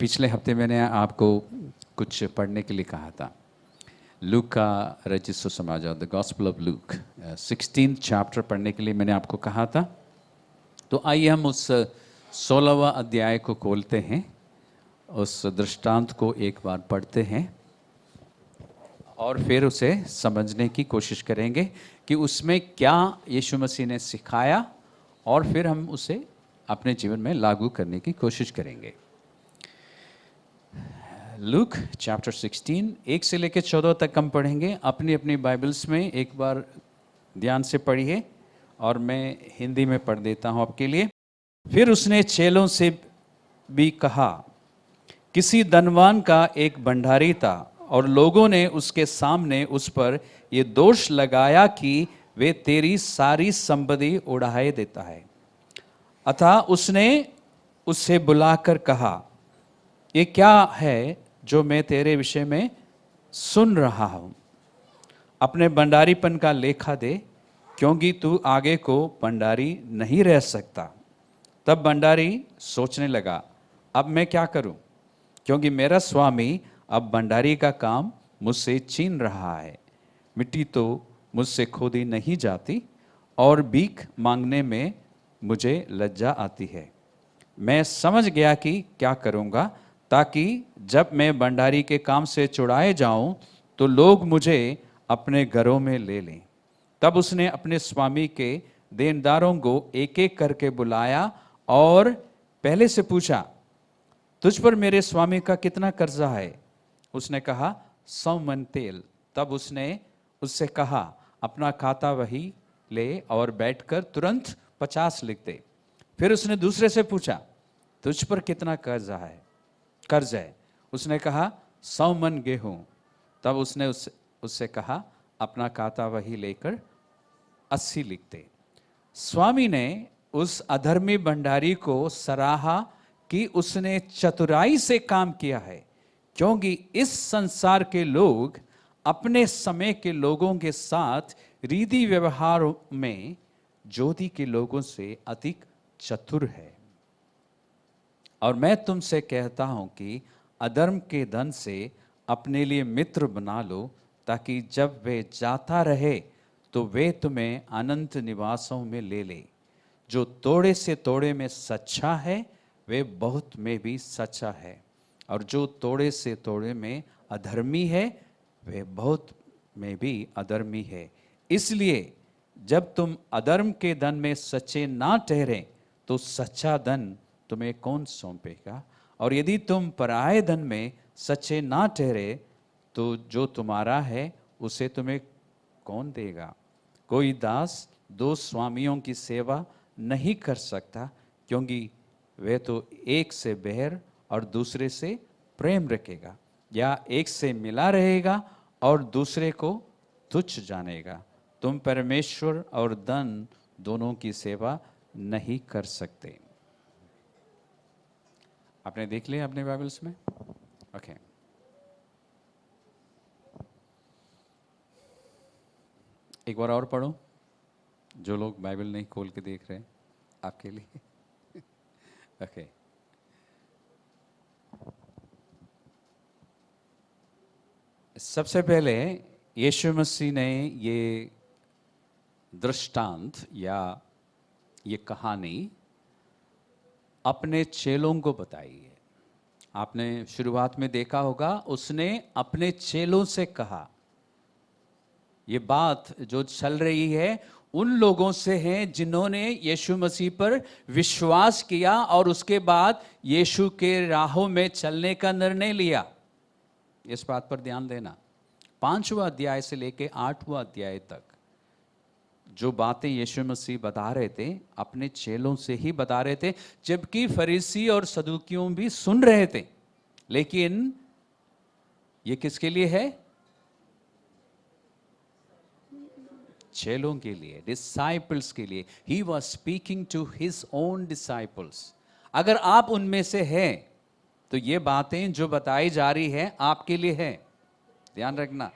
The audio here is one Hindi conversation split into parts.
पिछले हफ्ते मैंने आपको कुछ पढ़ने के लिए कहा था। लूक का रचित सुसमाचार, the gospel of look 16th chapter पढ़ने के लिए मैंने आपको कहा था। तो आइए हम उस 16वां अध्याय को खोलते हैं, उस दृष्टांत को एक बार पढ़ते हैं और फिर उसे समझने की कोशिश करेंगे कि उसमें क्या यीशु मसीह ने सिखाया, और फिर हम उसे अपने जीवन में लागू करने की कोशिश करेंगे। लूक चैप्टर 16 1 से लेकर 14 तक हम पढ़ेंगे। अपनी अपनी बाइबल्स में एक बार ध्यान से पढ़िए और मैं हिंदी में पढ़ देता हूँ आपके लिए। फिर उसने चेलों से भी कहा, किसी धनवान का एक भंडारी था और लोगों ने उसके सामने उस पर ये दोष लगाया कि वे तेरी सारी संपत्ति उड़ाए देता है। अतः उसने उससे बुलाकर कहा, ये क्या है जो मैं तेरे विषय में सुन रहा हूँ? अपने भंडारीपन का लेखा दे, क्योंकि तू आगे को भंडारी नहीं रह सकता। तब भंडारी सोचने लगा, अब मैं क्या करूं, क्योंकि मेरा स्वामी अब भंडारी का काम मुझसे छीन रहा है। मिट्टी तो मुझसे खोदी नहीं जाती और भीख मांगने में मुझे लज्जा आती है। मैं समझ गया कि क्या करूंगा, ताकि जब मैं भंडारी के काम से छुड़ाए जाऊं तो लोग मुझे अपने घरों में ले लें। तब उसने अपने स्वामी के देनदारों को एक एक करके बुलाया और पहले से पूछा, तुझ पर मेरे स्वामी का कितना कर्जा है? उसने कहा, 100 मन तेल। तब उसने उससे कहा, अपना खाता वही ले और बैठकर तुरंत 50 लिख दे। फिर उसने दूसरे से पूछा, तुझ पर कितना कर्ज है? उसने कहा, 100 मन गेहूं। तब उसने उससे कहा, अपना खाता वही लेकर 80 लिख दे। स्वामी ने उस अधर्मी भंडारी को सराहा कि उसने चतुराई से काम किया है, क्योंकि इस संसार के लोग अपने समय के लोगों के साथ रीति व्यवहार में ज्योति के लोगों से अधिक चतुर है। और मैं तुमसे कहता हूं कि अधर्म के धन से अपने लिए मित्र बना लो, ताकि जब वे जाता रहे तो वे तुम्हें अनंत निवासों में ले ले। जो तोड़े से तोड़े में सच्चा है, वे बहुत में भी सच्चा है, और जो तोड़े से तोड़े में अधर्मी है, वे बहुत में भी अधर्मी है। इसलिए जब तुम अधर्म के धन में सच्चे ना ठहरे तो सच्चा धन तुम्हें कौन सौंपेगा? और यदि तुम पराये धन में सच्चे ना ठहरे तो जो तुम्हारा है उसे तुम्हें कौन देगा? कोई दास 2 स्वामियों की सेवा नहीं कर सकता, क्योंकि वे तो एक से बैर और दूसरे से प्रेम रखेगा, या एक से मिला रहेगा और दूसरे को तुच्छ जानेगा। तुम परमेश्वर और धन दोनों की सेवा नहीं कर सकते। आपने देख लिया अपने बाइबल्स में? ओके। एक बार और पढ़ो, जो लोग बाइबल नहीं खोल के देख रहे हैं, आपके लिए। ओके। सबसे पहले यीशु मसीह ने ये दृष्टांत या ये कहानी अपने चेलों को बताई है। आपने शुरुआत में देखा होगा, उसने अपने चेलों से कहा। ये बात जो चल रही है उन लोगों से है जिन्होंने यीशु मसीह पर विश्वास किया और उसके बाद यीशु के राहों में चलने का निर्णय लिया। इस बात पर ध्यान देना। 5वां अध्याय से लेकर 8वां अध्याय तक जो बातें यीशु मसीह बता रहे थे, अपने चेलों से ही बता रहे थे, जबकि फरीसी और सदूकियों भी सुन रहे थे। लेकिन ये किसके लिए है? चेलों के लिए, डिसाइपल्स के लिए। He was speaking to his own disciples. अगर आप उनमें से हैं तो ये बातें जो बताई जा रही है आपके लिए है। ध्यान रखना,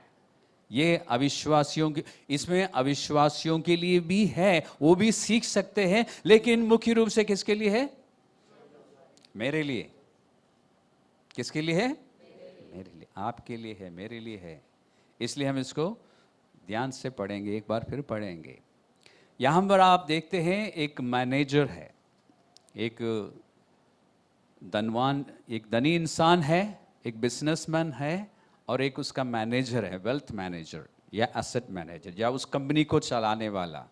ये अविश्वासियों की, इसमें अविश्वासियों के लिए भी है, वो भी सीख सकते हैं, लेकिन मुख्य रूप से किसके लिए है? मेरे लिए। किसके लिए है? मेरे लिए, आपके लिए है, मेरे लिए है। इसलिए हम इसको ध्यान से पढ़ेंगे, एक बार फिर पढ़ेंगे। यहाँ पर आप देखते हैं एक मैनेजर है, एक धनवान, एक धनी इंसान है, एक बिजनेसमैन है, और एक उसका मैनेजर है, वेल्थ मैनेजर या एसेट मैनेजर या उस कंपनी को चलाने वाला।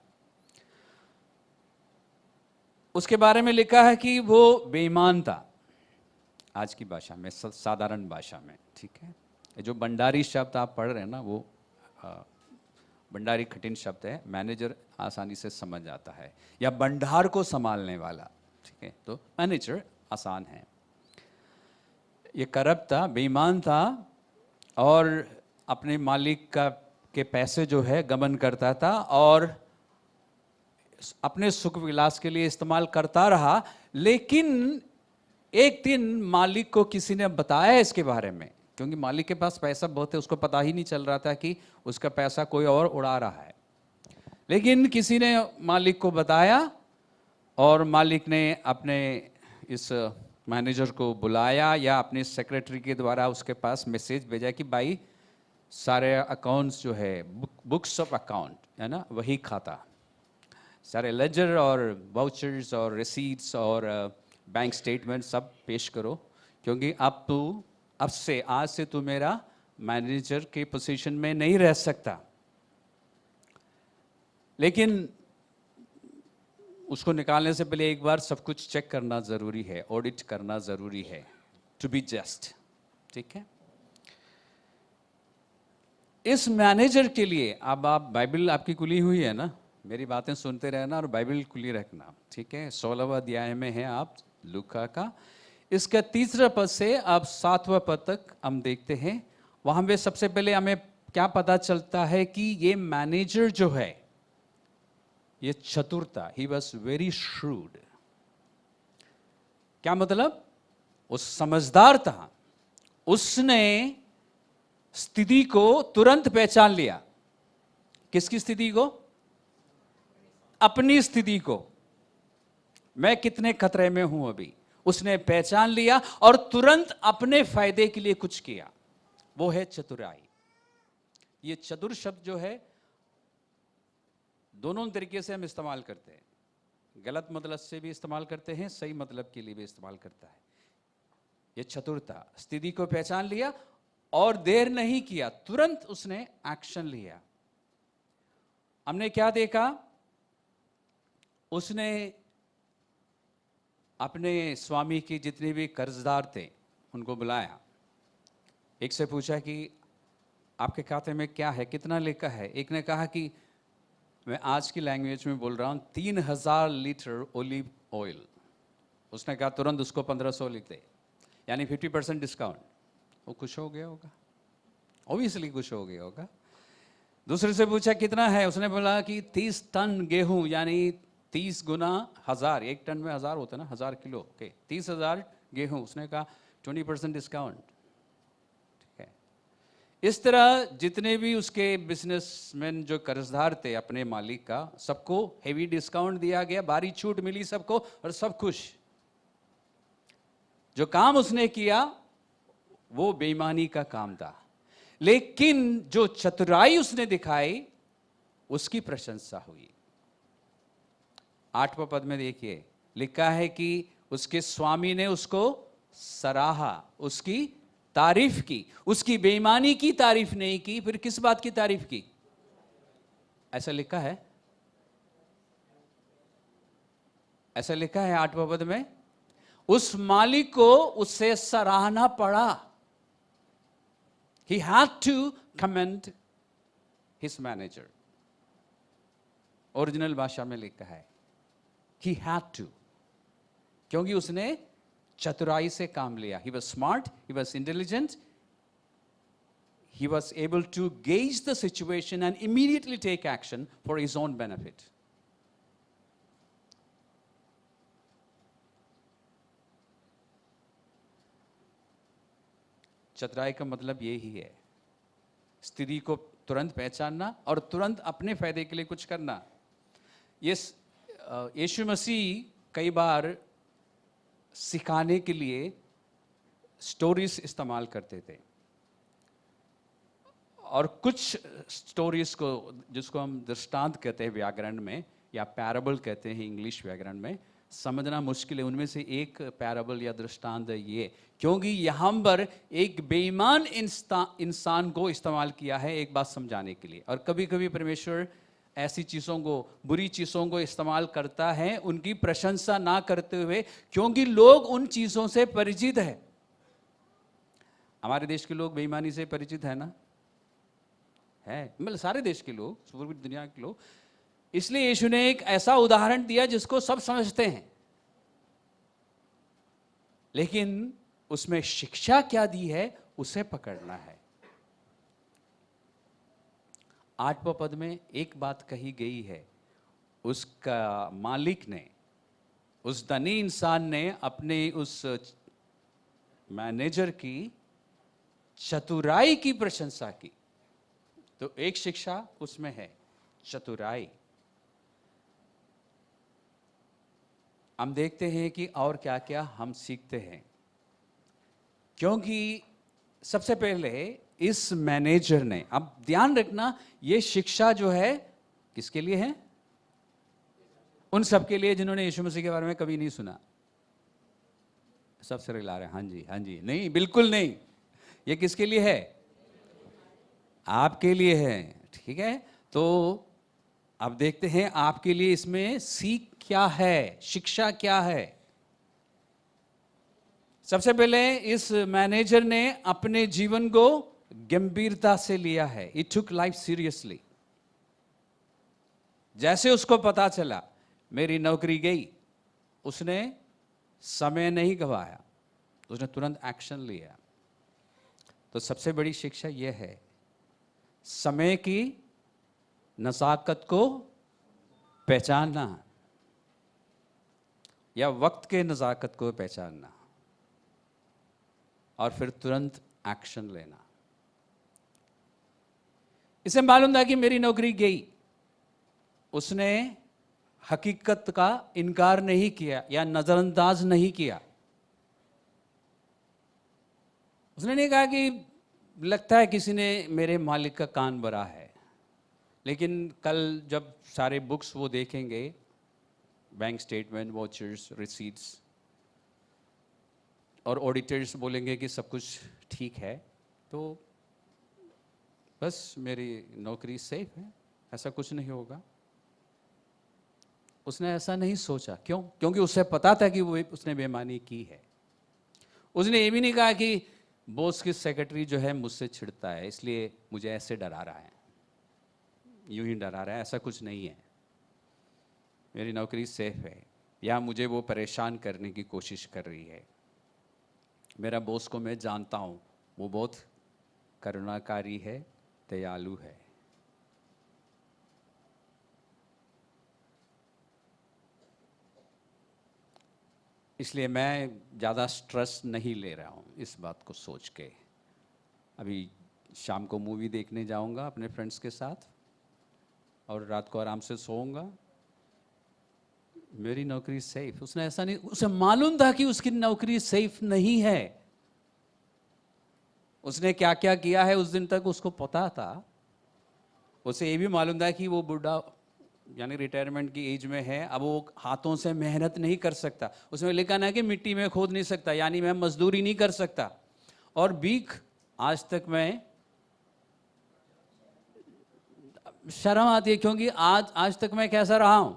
उसके बारे में लिखा है कि वो बेईमान था, आज की भाषा में, साधारण भाषा में, ठीक है। ये जो भंडारी शब्द आप पढ़ रहे हैं ना, वो भंडारी कठिन शब्द है, मैनेजर आसानी से समझ आता है, या भंडार को संभालने वाला, ठीक है। तो मैनेजर आसान है। ये करप्ट था, बेईमान था, और अपने मालिक का के पैसे जो है गबन करता था और अपने सुख विलास के लिए इस्तेमाल करता रहा। लेकिन एक दिन मालिक को किसी ने बताया इसके बारे में, क्योंकि मालिक के पास पैसा बहुत है, उसको पता ही नहीं चल रहा था कि उसका पैसा कोई और उड़ा रहा है। लेकिन किसी ने मालिक को बताया, और मालिक ने अपने इस मैनेजर को बुलाया, या अपने सेक्रेटरी के द्वारा उसके पास मैसेज भेजा कि भाई सारे अकाउंट्स जो है, बुक्स ऑफ अकाउंट है ना, वही खाता, सारे लेजर और वाउचर्स और रिसीट्स और बैंक स्टेटमेंट सब पेश करो, क्योंकि अब से आज से तू मेरा मैनेजर के पोजीशन में नहीं रह सकता। लेकिन उसको निकालने से पहले एक बार सब कुछ चेक करना ज़रूरी है, ऑडिट करना ज़रूरी है, टू बी जस्ट, ठीक है। इस मैनेजर के लिए, अब आप बाइबल आपकी खुली हुई है ना, मेरी बातें सुनते रहना और बाइबल खुली रखना, ठीक है। 16वां अध्याय में है आप लूका का, इसका 3रा पद से अब 7वां पद तक हम देखते हैं। वहां पे सबसे पहले हमें क्या पता चलता है कि ये मैनेजर जो है ये चतुर था, ही वॉज वेरी श्रूड। क्या मतलब? वो समझदार था, उसने स्थिति को तुरंत पहचान लिया। किसकी स्थिति को? अपनी स्थिति को, मैं कितने खतरे में हूं अभी, उसने पहचान लिया और तुरंत अपने फायदे के लिए कुछ किया। वो है चतुराई। ये चतुर शब्द जो है दोनों तरीके से हम इस्तेमाल करते हैं, गलत मतलब से भी इस्तेमाल करते हैं, सही मतलब के लिए भी इस्तेमाल करता है। ये चतुरता, स्थिति को पहचान लिया और देर नहीं किया, तुरंत उसने एक्शन लिया। हमने क्या देखा? उसने अपने स्वामी के जितने भी कर्जदार थे उनको बुलाया, एक से पूछा कि आपके खाते में क्या है, कितना लिखा है। एक ने कहा कि मैं आज की लैंग्वेज में बोल रहा हूं, 3000 लीटर ओलिव ऑयल। उसने कहा तुरंत उसको 1500 लिख दे, यानी 50% डिस्काउंट। वो खुश हो गया होगा, ऑब्वियसली खुश हो गया होगा। दूसरे से पूछा कितना है, उसने बोला कि 30 टन गेहूं, यानी 30 गुना 1000, 1 टन में 1000 होता है ना, 1000 किलो के 30,000 गेहूं। उसने कहा 20% डिस्काउंट, ठीक है। इस तरह जितने भी उसके बिजनेसमैन जो कर्जदार थे अपने मालिक का, सबको हेवी डिस्काउंट दिया गया, भारी छूट मिली सबको, और सब खुश। जो काम उसने किया वो बेईमानी का काम था, लेकिन जो चतुराई उसने दिखाई उसकी प्रशंसा हुई। 8वां पद में देखिए, लिखा है कि उसके स्वामी ने उसको सराहा, उसकी तारीफ की। उसकी बेईमानी की तारीफ नहीं की, फिर किस बात की तारीफ की? ऐसा लिखा है, ऐसा लिखा है 8वां पद में, उस मालिक को उससे सराहना पड़ा। He had to commend his manager. Original भाषा में लिखा है he had to, क्योंकि उसने चतुराई से काम लिया। He was smart, he was intelligent, he was able to gauge the situation and immediately take action for his own benefit. चतुराई का मतलब यही है, स्थिति को तुरंत पहचानना और तुरंत अपने फायदे के लिए कुछ करना। ये यीशु मसीह कई बार सिखाने के लिए स्टोरीज इस्तेमाल करते थे, और कुछ स्टोरीज को, जिसको हम दृष्टांत कहते हैं व्याकरण में, या पैराबल कहते हैं इंग्लिश व्याकरण में, समझना मुश्किल है। उनमें से एक पैराबल या दृष्टांत है ये, क्योंकि यहाँ पर एक बेईमान इंसान को इस्तेमाल किया है एक बात समझाने के लिए। और कभी कभी परमेश्वर ऐसी चीज़ों को, बुरी चीज़ों को इस्तेमाल करता है उनकी प्रशंसा ना करते हुए, क्योंकि लोग उन चीज़ों से परिचित है। हमारे देश के लोग बेईमानी से परिचित है ना, है, मतलब सारे देश के लोग, पूरी दुनिया के लोग। इसलिए यीशु ने एक ऐसा उदाहरण दिया जिसको सब समझते हैं, लेकिन उसमें शिक्षा क्या दी है उसे पकड़ना है। 8वें पद में एक बात कही गई है, उसका मालिक ने, उस धनी इंसान ने अपने उस मैनेजर की चतुराई की प्रशंसा की। तो एक शिक्षा उसमें है, चतुराई। हम देखते हैं कि और क्या क्या हम सीखते हैं, क्योंकि सबसे पहले इस मैनेजर ने, अब ध्यान रखना, ये शिक्षा जो है किसके लिए है? उन सबके लिए जिन्होंने यीशु मसीह के बारे में कभी नहीं सुना। सब सिर हिला रहे हैं, हाँ जी हाँ जी। नहीं, बिल्कुल नहीं। ये किसके लिए है? आपके लिए है, ठीक है। तो अब देखते हैं आपके लिए इसमें सीख क्या है, शिक्षा क्या है। सबसे पहले इस मैनेजर ने अपने जीवन को गंभीरता से लिया है। He took life seriously। जैसे उसको पता चला मेरी नौकरी गई, उसने समय नहीं गवाया, उसने तुरंत एक्शन लिया। तो सबसे बड़ी शिक्षा यह है, समय की नज़ाकत को पहचानना, या वक्त के नज़ाकत को पहचानना, और फिर तुरंत एक्शन लेना। इसे मालूम था कि मेरी नौकरी गई, उसने हकीकत का इनकार नहीं किया या नजरअंदाज नहीं किया। उसने नहीं कहा कि लगता है किसी ने मेरे मालिक का कान भरा है। लेकिन कल जब सारे बुक्स वो देखेंगे, बैंक स्टेटमेंट, वॉचर्स, रिसीट्स, और ऑडिटर्स बोलेंगे कि सब कुछ ठीक है, तो बस मेरी नौकरी सेफ है, ऐसा कुछ नहीं होगा। उसने ऐसा नहीं सोचा। क्यों? क्योंकि उसे पता था कि वो उसने बेईमानी की है। उसने ये भी नहीं कहा कि बॉस की सेक्रेटरी जो है मुझसे छिड़ता है इसलिए मुझे ऐसे डरा रहा है, यूं ही डरा रहा है, ऐसा कुछ नहीं है, मेरी नौकरी सेफ है, या मुझे वो परेशान करने की कोशिश कर रही है। मेरा बॉस को मैं जानता हूँ, वो बहुत करुणाकारी है, दयालु है। इसलिए मैं ज़्यादा स्ट्रेस नहीं ले रहा हूँ इस बात को सोच के। अभी शाम को मूवी देखने जाऊँगा अपने फ्रेंड्स के साथ, और रात को आराम से सोऊंगा, मेरी नौकरी सेफ। उसने ऐसा नहीं, उसे मालूम था कि उसकी नौकरी सेफ नहीं है। उसने क्या क्या किया है उस दिन तक उसको पता था। उसे ये भी मालूम था कि वो बुढ़ा, यानी रिटायरमेंट की एज में है, अब वो हाथों से मेहनत नहीं कर सकता। उसमें लिखा ना कि मिट्टी में खोद नहीं सकता, यानी मैं मजदूरी नहीं कर सकता। और भीख आज तक मैं, शर्म आती है, क्योंकि आज तक मैं कैसा रहा हूं?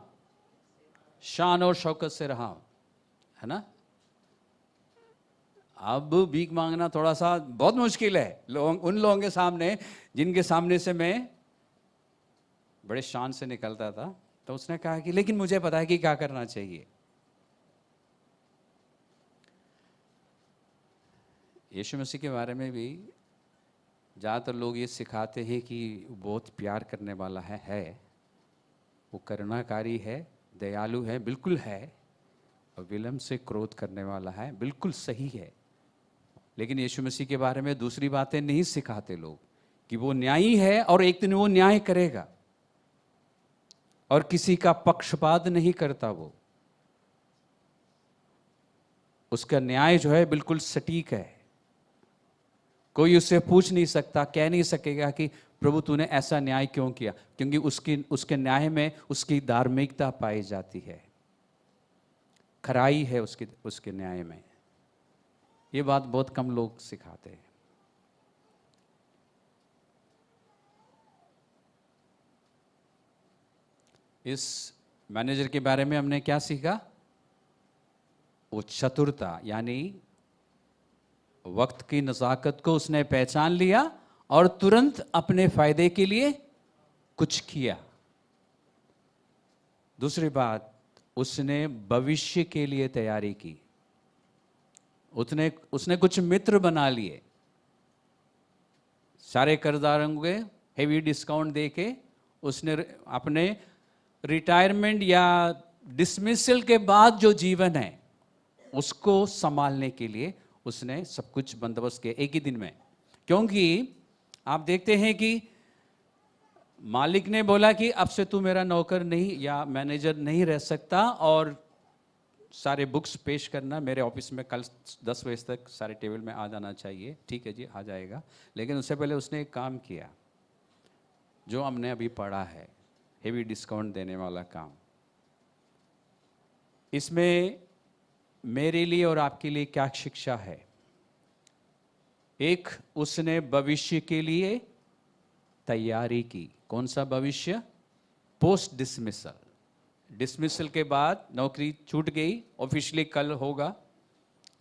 शान और शौकत से रहा हूं, है ना। अब भीख मांगना थोड़ा सा बहुत मुश्किल है उन लोगों के सामने जिनके सामने से मैं बड़े शान से निकलता था। तो उसने कहा कि लेकिन मुझे पता है कि क्या करना चाहिए। यीशु मसीह के बारे में भी ज़्यादातर लोग ये सिखाते हैं कि वो बहुत प्यार करने वाला है, वो करुणाकारी है, दयालु है, बिल्कुल है, और विलम्ब से क्रोध करने वाला है, बिल्कुल सही है। लेकिन यीशु मसीह के बारे में दूसरी बातें नहीं सिखाते लोग, कि वो न्यायी है और एक दिन वो न्याय करेगा, और किसी का पक्षपात नहीं करता। वो, उसका न्याय जो है बिल्कुल सटीक है। कोई उससे पूछ नहीं सकता, कह नहीं सकेगा कि प्रभु तूने ऐसा न्याय क्यों किया, क्योंकि उसके न्याय में उसकी धार्मिकता पाई जाती है, खराई है उसके न्याय में। ये बात बहुत कम लोग सिखाते हैं। इस मैनेजर के बारे में हमने क्या सीखा? वो चतुरता, यानी वक्त की नज़ाकत को उसने पहचान लिया और तुरंत अपने फायदे के लिए कुछ किया। दूसरी बात, उसने भविष्य के लिए तैयारी की। उसने कुछ मित्र बना लिए। सारे कर्जदारों को हेवी डिस्काउंट देके उसने अपने रिटायरमेंट या डिसमिसल के बाद जो जीवन है उसको संभालने के लिए उसने सब कुछ बंदोबस्त किया एक ही दिन में। क्योंकि आप देखते हैं कि मालिक ने बोला कि अब से तू मेरा नौकर नहीं या मैनेजर नहीं रह सकता और सारे बुक्स पेश करना मेरे ऑफिस में कल 10 बजे तक सारे टेबल में आ जाना चाहिए। ठीक है जी, आ जाएगा। लेकिन उससे पहले उसने एक काम किया जो हमने अभी पढ़ा है, हेवी डिस्काउंट देने वाला काम। इसमें मेरे लिए और आपके लिए क्या शिक्षा है? एक, उसने भविष्य के लिए तैयारी की। कौन सा भविष्य? Post dismissal. डिसमिसल के बाद नौकरी छूट गई, ऑफिशियली कल होगा,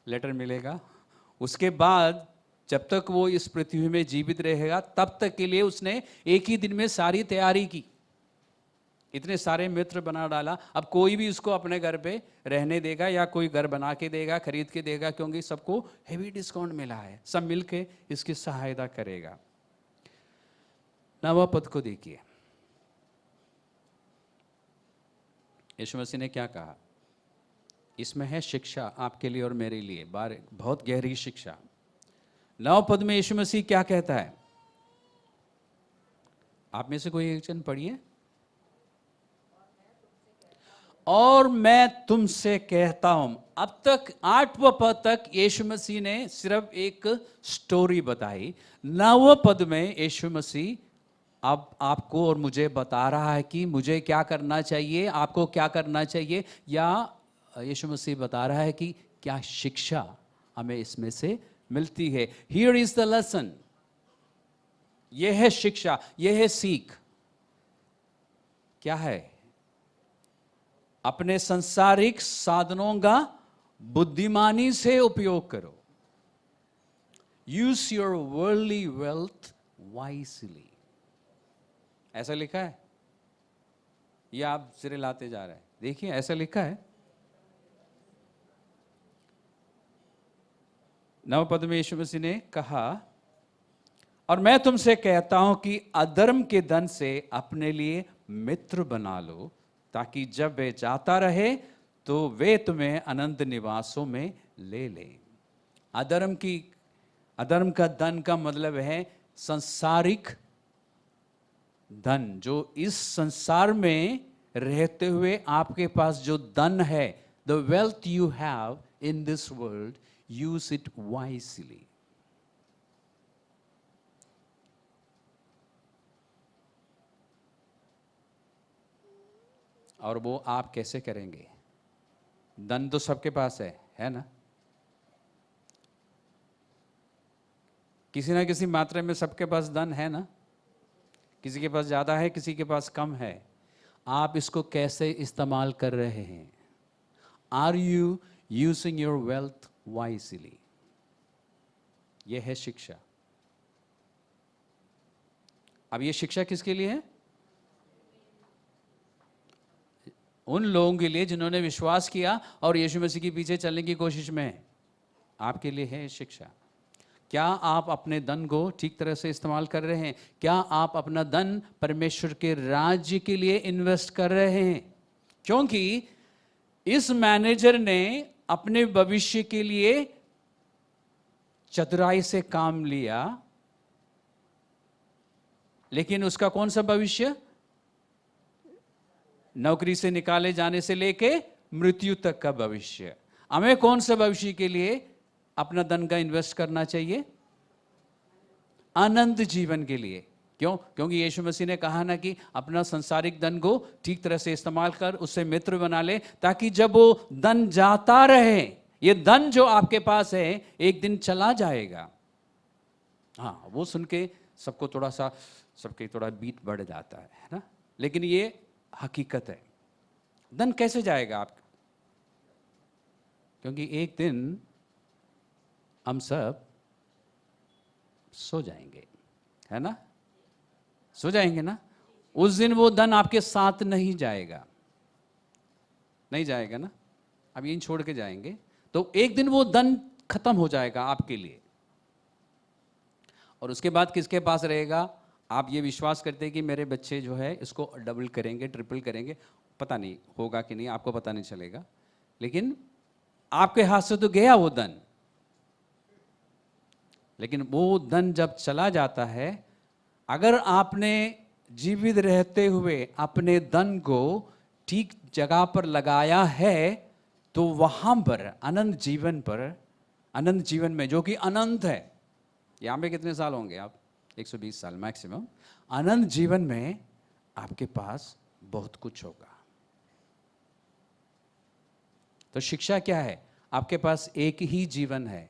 लेटर मिलेगा। उसके बाद जब तक वो इस पृथ्वी में जीवित रहेगा तब तक के लिए उसने एक ही दिन में सारी तैयारी की। इतने सारे मित्र बना डाला। अब कोई भी उसको अपने घर पे रहने देगा या कोई घर बना के देगा, खरीद के देगा, क्योंकि सबको हेवी डिस्काउंट मिला है। सब मिलके इसकी सहायता करेगा। 9वां पद को देखिए, यीशु मसीह ने क्या कहा? इसमें है शिक्षा आपके लिए और मेरे लिए, बहुत गहरी शिक्षा। 9 पद में यीशु मसीह क्या कहता है? आप में से कोई एक जन पढ़िए। और मैं तुमसे कहता हूं। अब तक 8वां पद तक यीशु मसीह ने सिर्फ एक स्टोरी बताई। 9वें पद में यीशु मसीह अब आपको और मुझे बता रहा है कि मुझे क्या करना चाहिए, आपको क्या करना चाहिए, या यीशु मसीह बता रहा है कि क्या शिक्षा हमें इसमें से मिलती है। Here is the lesson. यह है शिक्षा, यह है सीख। क्या है? अपने संसारिक साधनों का बुद्धिमानी से उपयोग करो। Use your worldly wealth wisely. ऐसा लिखा है या आप सिरे लाते जा रहे हैं? देखिए, ऐसा लिखा है। 9 पद में यीशु मसीह ने कहा, और मैं तुमसे कहता हूं कि अधर्म के धन से अपने लिए मित्र बना लो, ताकि जब वे जाता रहे तो वे तुम्हें अनंत निवासों में ले ले। अधर्म का धन का मतलब है संसारिक धन। जो इस संसार में रहते हुए आपके पास जो धन है, the wealth you have in this world, use it wisely. और वो आप कैसे करेंगे? धन तो सबके पास है ना? किसी ना किसी मात्रा में सबके पास धन है ना? किसी के पास ज़्यादा है, किसी के पास कम है। आप इसको कैसे इस्तेमाल कर रहे हैं? Are you using your wealth wisely? यह है शिक्षा। अब ये शिक्षा किसके लिए है? उन लोगों के लिए जिन्होंने विश्वास किया और यीशु मसीह के पीछे चलने की कोशिश में है। आपके लिए है शिक्षा। क्या आप अपने धन को ठीक तरह से इस्तेमाल कर रहे हैं? क्या आप अपना धन परमेश्वर के राज्य के लिए इन्वेस्ट कर रहे हैं? क्योंकि इस मैनेजर ने अपने भविष्य के लिए चतुराई से काम लिया, लेकिन उसका कौन सा भविष्य? नौकरी से निकाले जाने से लेके मृत्यु तक का भविष्य। हमें कौन सा भविष्य के लिए अपना धन का इन्वेस्ट करना चाहिए? अनंत जीवन के लिए। क्यों? क्योंकि यीशु मसीह ने कहा ना कि अपना संसारिक धन को ठीक तरह से इस्तेमाल कर, उससे मित्र बना ले, ताकि जब वो धन जाता रहे, ये धन जो आपके पास है एक दिन चला जाएगा। हाँ, वो सुन के सबको थोड़ा सा, सबके थोड़ा बीट बढ़ जाता है ना, लेकिन ये हकीकत है। धन कैसे जाएगा आपका? क्योंकि एक दिन हम सब सो जाएंगे, है ना? सो जाएंगे ना। उस दिन वो धन आपके साथ नहीं जाएगा, नहीं जाएगा ना। अब यहीं छोड़ के जाएंगे, तो एक दिन वो धन खत्म हो जाएगा आपके लिए। और उसके बाद किसके पास रहेगा? आप ये विश्वास करते हैं कि मेरे बच्चे जो है इसको डबल करेंगे, ट्रिपल करेंगे। पता नहीं होगा कि नहीं, आपको पता नहीं चलेगा, लेकिन आपके हाथ से तो गया वो धन। लेकिन वो धन जब चला जाता है, अगर आपने जीवित रहते हुए अपने धन को ठीक जगह पर लगाया है, तो वहां पर अनंत जीवन पर, अनंत जीवन में जो कि अनंत है, यहां पे कितने साल होंगे आप? 120 साल मैक्सिमम। अनंत जीवन में आपके पास बहुत कुछ होगा। तो शिक्षा क्या है? आपके पास एक ही जीवन है,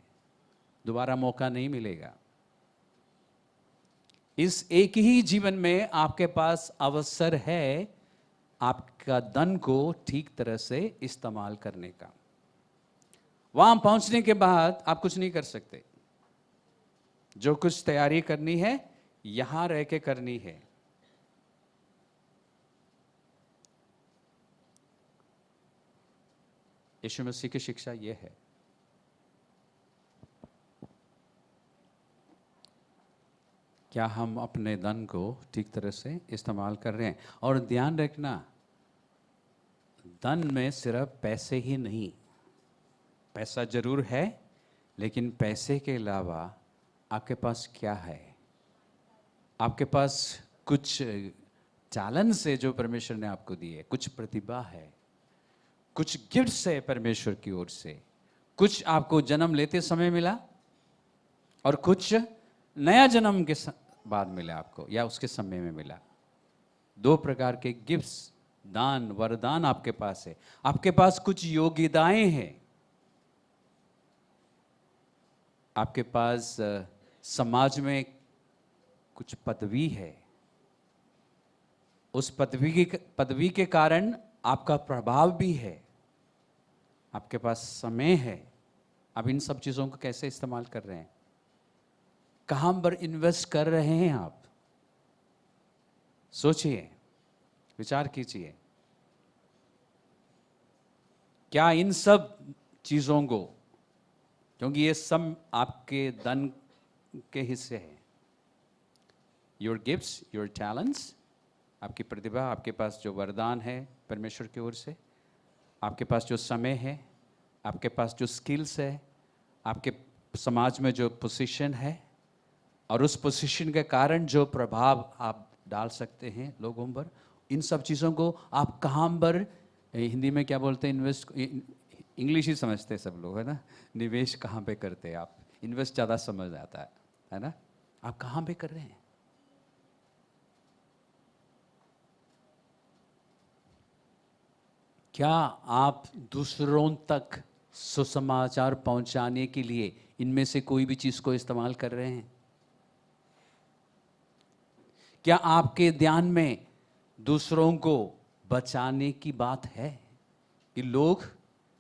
दोबारा मौका नहीं मिलेगा। इस एक ही जीवन में आपके पास अवसर है आपका धन को ठीक तरह से इस्तेमाल करने का। वहां पहुंचने के बाद आप कुछ नहीं कर सकते। जो कुछ तैयारी करनी है यहां रह के करनी है। यीशु मसीह की शिक्षा यह है। क्या हम अपने धन को ठीक तरह से इस्तेमाल कर रहे हैं? और ध्यान रखना, धन में सिर्फ पैसे ही नहीं, पैसा जरूर है, लेकिन पैसे के अलावा आपके पास क्या है? आपके पास कुछ टैलेंट्स है जो परमेश्वर ने आपको दिए, कुछ प्रतिभा है, कुछ गिफ्ट्स है परमेश्वर की ओर से। कुछ आपको जन्म लेते समय मिला और कुछ नया जन्म के बाद मिला आपको, या उसके समय में मिला। 2 प्रकार के गिफ्ट्स, दान, वरदान आपके पास है। आपके पास कुछ योग्यताएं हैं। आपके पास समाज में कुछ पदवी है। उस पदवी के कारण आपका प्रभाव भी है। आपके पास समय है। अब इन सब चीज़ों को कैसे इस्तेमाल कर रहे हैं? कहां पर इन्वेस्ट कर रहे हैं आप? सोचिए, विचार कीजिए। क्या इन सब चीज़ों को, क्योंकि ये सब आपके धन के हिस्से हैं, योर गिफ्ट्स, योर टैलेंट्स, आपकी प्रतिभा, आपके पास जो वरदान है परमेश्वर की ओर से, आपके पास जो समय है, आपके पास जो स्किल्स है, आपके समाज में जो पोजीशन है, और उस पोजीशन के कारण जो प्रभाव आप डाल सकते हैं लोगों पर, इन सब चीज़ों को आप कहाँ पर, हिंदी में क्या बोलते हैं, इन्वेस्ट, इंग्लिश ही समझते हैं सब लोग, है ना? निवेश कहाँ पे करते हैं आप? इन्वेस्ट ज़्यादा समझ आता है ना? आप कहाँ पे कर रहे हैं? क्या आप दूसरों तक सुसमाचार पहुंचाने के लिए इनमें से कोई भी चीज़ को इस्तेमाल कर रहे हैं? क्या आपके ध्यान में दूसरों को बचाने की बात है कि लोग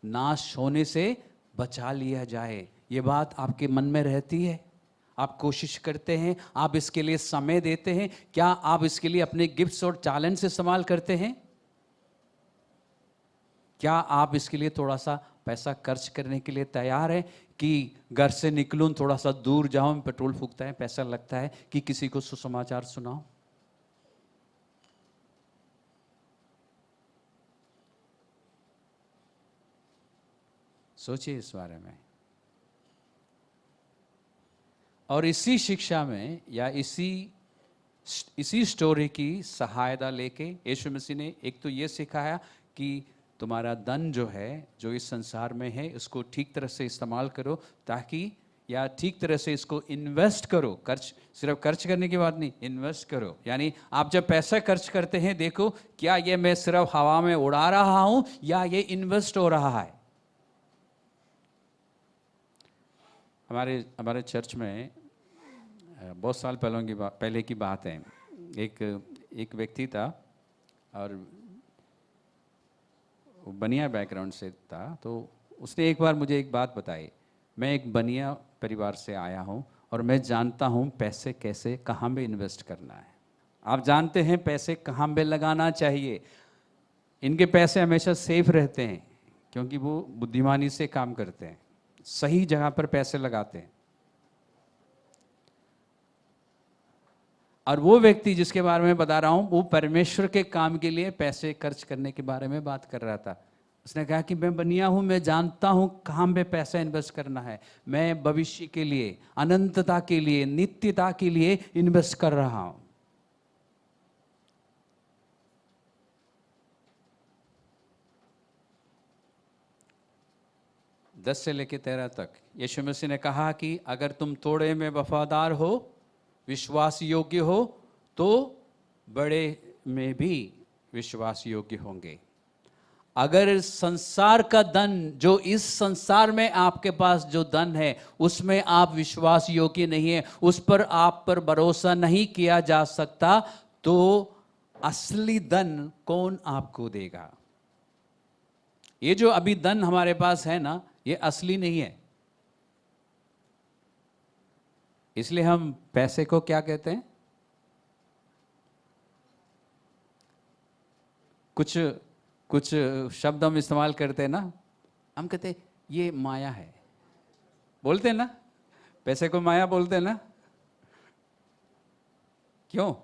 नाश होने से बचा लिया जाए? ये बात आपके मन में रहती है? आप कोशिश करते हैं? आप इसके लिए समय देते हैं? क्या आप इसके लिए अपने गिफ्ट्स और टैलेंट्स इस्तेमाल करते हैं? क्या आप इसके लिए थोड़ा सा पैसा खर्च करने के लिए तैयार हैं कि घर से निकलूं, थोड़ा सा दूर जाऊं, पेट्रोल फूकता है, पैसा लगता है, कि किसी को सुसमाचार सुनाऊं? सोचिए इस बारे में। और इसी शिक्षा में या इसी स्टोरी की सहायता लेके यीशु मसीह ने एक तो ये सिखाया कि तुम्हारा धन जो है, जो इस संसार में है, उसको ठीक तरह से इस्तेमाल करो, ताकि या ठीक तरह से इसको इन्वेस्ट करो। सिर्फ खर्च करने की बात नहीं, इन्वेस्ट करो। यानी आप जब पैसा खर्च करते हैं, देखो क्या ये मैं सिर्फ हवा में उड़ा रहा हूं या ये इन्वेस्ट हो रहा है। हमारे चर्च में बहुत साल पहले की बात है, एक व्यक्ति था और वो बनिया बैकग्राउंड से था। तो उसने एक बार मुझे एक बात बताई, मैं एक बनिया परिवार से आया हूँ और मैं जानता हूँ पैसे कैसे कहाँ पे इन्वेस्ट करना है। आप जानते हैं पैसे कहाँ पे लगाना चाहिए। इनके पैसे हमेशा सेफ रहते हैं क्योंकि वो बुद्धिमानी से काम करते हैं, सही जगह पर पैसे लगाते हैं। और वो व्यक्ति जिसके बारे में बता रहा हूँ, वो परमेश्वर के काम के लिए पैसे खर्च करने के बारे में बात कर रहा था। उसने कहा कि मैं बनिया हूँ, मैं जानता हूँ कहाँ पे पैसा इन्वेस्ट करना है। मैं भविष्य के लिए, अनंतता के लिए, नित्यता के लिए इन्वेस्ट कर रहा हूँ। दस से लेकर 13 तक यीशु मसीह ने कहा कि अगर तुम थोड़े में वफादार हो, विश्वास योग्य हो, तो बड़े में भी विश्वास योग्य होंगे। अगर संसार का धन, जो इस संसार में आपके पास जो धन है, उसमें आप विश्वास योग्य नहीं है, उस पर आप पर भरोसा नहीं किया जा सकता, तो असली धन कौन आपको देगा? ये जो अभी धन हमारे पास है ना, ये असली नहीं है। इसलिए हम पैसे को क्या कहते हैं? कुछ शब्द हम इस्तेमाल करते हैं ना, हम कहते हैं ये माया है, बोलते हैं ना, पैसे को माया बोलते हैं ना। क्यों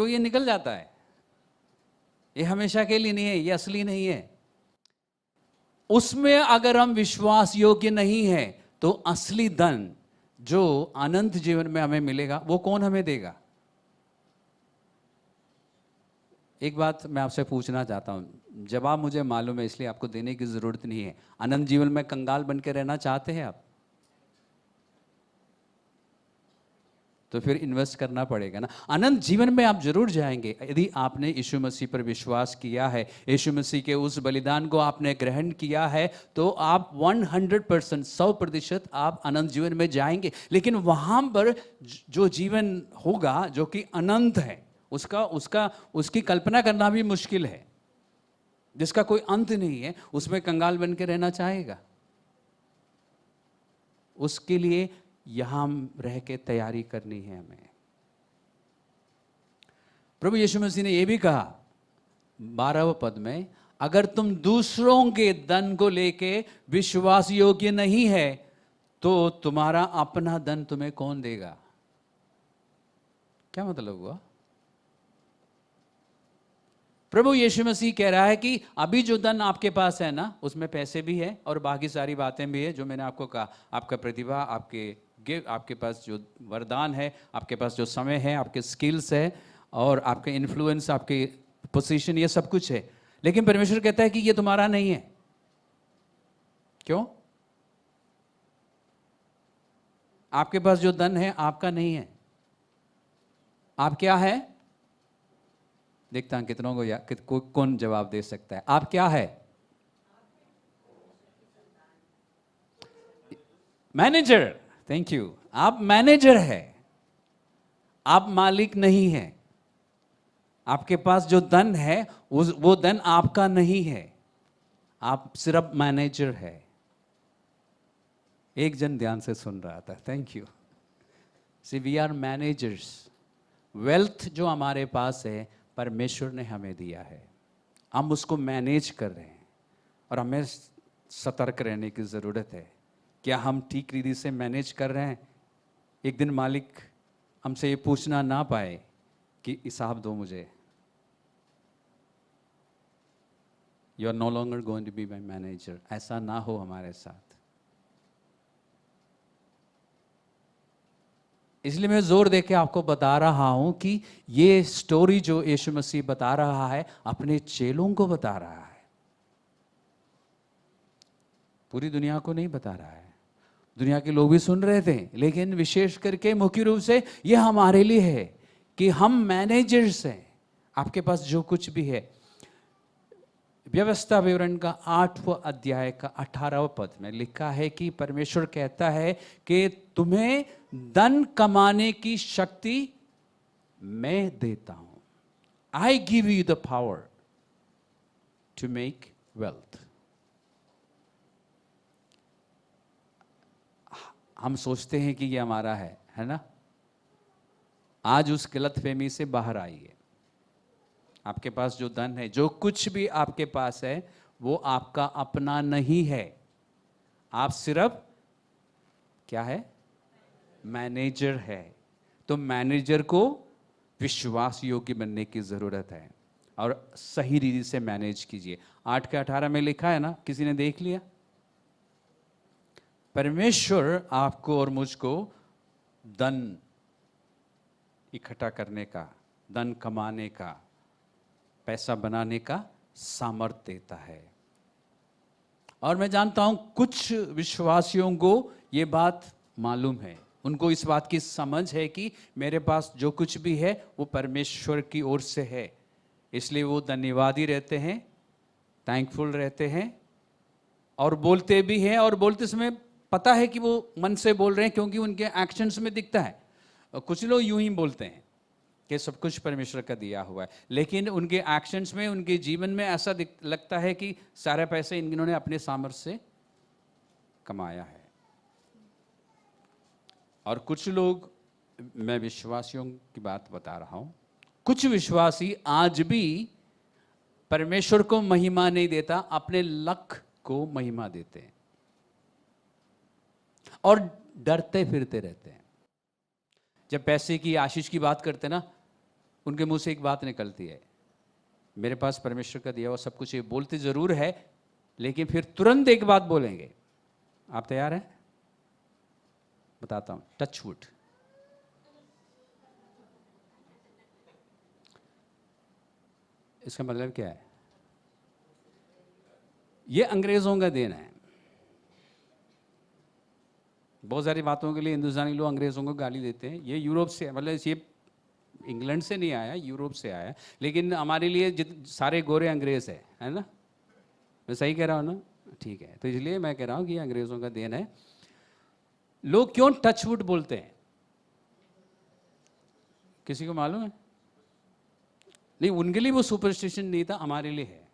ये निकल जाता है? ये हमेशा के लिए नहीं है, ये असली नहीं है। उसमें अगर हम विश्वास योग्य नहीं है, तो असली धन जो अनंत जीवन में हमें मिलेगा, वो कौन हमें देगा? एक बात मैं आपसे पूछना चाहता हूं, जवाब मुझे मालूम है इसलिए आपको देने की जरूरत नहीं है। अनंत जीवन में कंगाल बन के रहना चाहते हैं आप? तो फिर इन्वेस्ट करना पड़ेगा ना। अनंत जीवन में आप जरूर जाएंगे यदि आपने यीशु मसीह पर विश्वास किया है, यीशु मसीह के उस बलिदान को आपने ग्रहण किया है, तो आप 100%, 100% आप अनंत जीवन में जाएंगे। लेकिन वहां पर जो जीवन होगा जो कि अनंत है, उसकी कल्पना करना भी मुश्किल है, जिसका कोई अंत नहीं है, उसमें कंगाल बन के रहना चाहेगा? उसके लिए यहां रह के तैयारी करनी है हमें। प्रभु यीशु मसीह ने यह भी कहा 12वें पद में, अगर तुम दूसरों के धन को लेके विश्वास योग्य नहीं है, तो तुम्हारा अपना धन तुम्हें कौन देगा? क्या मतलब हुआ? प्रभु यीशु मसीह कह रहा है कि अभी जो धन आपके पास है ना, उसमें पैसे भी है और बाकी सारी बातें भी है जो मैंने आपको कहा। आपका प्रतिभा, आपके पास जो वरदान है, आपके पास जो समय है, आपके स्किल्स है और आपके इन्फ्लुएंस, आपके पोजीशन, ये सब कुछ है। लेकिन परमेश्वर कहता है कि ये तुम्हारा नहीं है। क्यों? आपके पास जो धन है आपका नहीं है। आप क्या है? देखता हूं कितनों को कौन जवाब दे सकता है। आप क्या है? मैनेजर। Thank you. आप मैनेजर है, आप मालिक नहीं है। आपके पास जो धन है वो धन आपका नहीं है, आप सिर्फ मैनेजर है। एक जन ध्यान से सुन रहा था। Thank you. See we are managers. Wealth जो हमारे पास है परमेश्वर ने हमें दिया है, हम उसको मैनेज कर रहे हैं और हमें सतर्क रहने की ज़रूरत है। क्या हम ठीक रीति से मैनेज कर रहे हैं? एक दिन मालिक हमसे ये पूछना ना पाए कि हिसाब दो मुझे, you are no longer going to be my manager. ऐसा ना हो हमारे साथ। इसलिए मैं जोर देके आपको बता रहा हूं कि ये स्टोरी जो यीशु मसीह बता रहा है, अपने चेलों को बता रहा है, पूरी दुनिया को नहीं बता रहा है। दुनिया के लोग भी सुन रहे थे, लेकिन विशेष करके मुख्य रूप से ये हमारे लिए है कि हम मैनेजर्स हैं। आपके पास जो कुछ भी है, व्यवस्था विवरण का 8वां अध्याय का 18वां पद में लिखा है कि परमेश्वर कहता है कि तुम्हें धन कमाने की शक्ति मैं देता हूं। I give you the power to make wealth. हम सोचते हैं कि ये हमारा है ना। आज उस गलतफहमी से बाहर आइए। आपके पास जो धन है, जो कुछ भी आपके पास है, वो आपका अपना नहीं है। आप सिर्फ क्या है? मैनेजर है। तो मैनेजर को विश्वास योग्य बनने की जरूरत है और सही रीति से मैनेज कीजिए। 8 के 18 में लिखा है ना, किसी ने देख लिया? परमेश्वर आपको और मुझको धन इकट्ठा करने का, धन कमाने का, पैसा बनाने का सामर्थ्य देता है। और मैं जानता हूं कुछ विश्वासियों को ये बात मालूम है, उनको इस बात की समझ है कि मेरे पास जो कुछ भी है वो परमेश्वर की ओर से है, इसलिए वो धन्यवादी रहते हैं, थैंकफुल रहते हैं और बोलते भी हैं। और बोलते समय पता है कि वो मन से बोल रहे हैं, क्योंकि उनके एक्शंस में दिखता है। कुछ लोग यूं ही बोलते हैं कि सब कुछ परमेश्वर का दिया हुआ है, लेकिन उनके एक्शंस में, उनके जीवन में ऐसा लगता है कि सारे पैसे इन्होंने अपने सामर्थ्य से कमाया है। और कुछ लोग, मैं विश्वासियों की बात बता रहा हूं, कुछ विश्वासी आज भी परमेश्वर को महिमा नहीं देता, अपने लक को महिमा देते हैं और डरते फिरते रहते हैं। जब पैसे की, आशीष की बात करते हैं ना, उनके मुंह से एक बात निकलती है, मेरे पास परमेश्वर का दिया हुआ सब कुछ है। बोलते जरूर है, लेकिन फिर तुरंत एक बात बोलेंगे। आप तैयार हैं? बताता हूं। Touch wood. इसका मतलब क्या है? ये अंग्रेजों का देन है। बहुत सारी बातों के लिए हिंदुस्तानी लोग अंग्रेजों को गाली देते हैं। ये यूरोप से, मतलब ये इंग्लैंड से नहीं आया, यूरोप से आया। लेकिन हमारे लिए सारे गोरे अंग्रेज है ना? मैं सही कह रहा हूँ ना? ठीक है। तो इसलिए मैं कह रहा हूँ कि ये अंग्रेजों का देन है। लोग क्यों टचवुड बोलते हैं? किसी को मालूम है? नहीं, उनके लिए वो सुपरस्टिशन नहीं था, हमारे लिए है।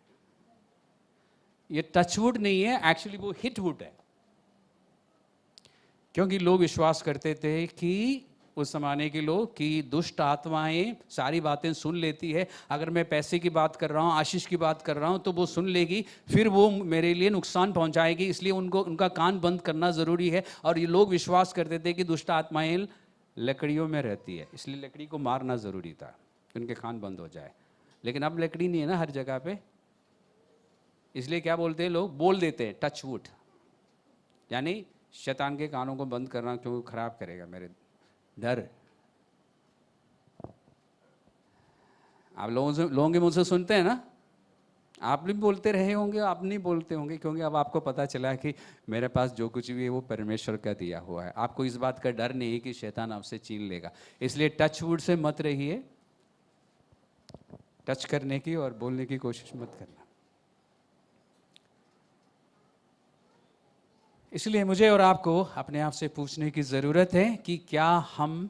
ये टचवुड नहीं है, एक्चुअली वो हिटवुड है। क्योंकि लोग विश्वास करते थे कि उस जमाने के लोग कि दुष्ट आत्माएं सारी बातें सुन लेती है। अगर मैं पैसे की बात कर रहा हूँ, आशीष की बात कर रहा हूँ, तो वो सुन लेगी, फिर वो मेरे लिए नुकसान पहुंचाएगी, इसलिए उनका कान बंद करना ज़रूरी है। और ये लोग विश्वास करते थे कि दुष्ट आत्माएं लकड़ियों में रहती है, इसलिए लकड़ी को मारना ज़रूरी था, उनके कान बंद हो जाए। लेकिन अब लकड़ी नहीं है ना हर जगह पे, इसलिए क्या बोलते हैं लोग? बोल देते हैं टच वुड, यानी शैतान के कानों को बंद करना, क्योंकि खराब करेगा मेरे डर। आप लोगों के मुंह से सुनते हैं ना, आप भी बोलते रहे होंगे, आप नहीं बोलते होंगे, क्योंकि अब आपको पता चला कि मेरे पास जो कुछ भी है वो परमेश्वर का दिया हुआ है। आपको इस बात का डर नहीं है कि शैतान आपसे छीन लेगा, इसलिए टच वुड से मत रहिए, टच करने की और बोलने की कोशिश मत करना। इसलिए मुझे और आपको अपने आप से पूछने की ज़रूरत है कि क्या हम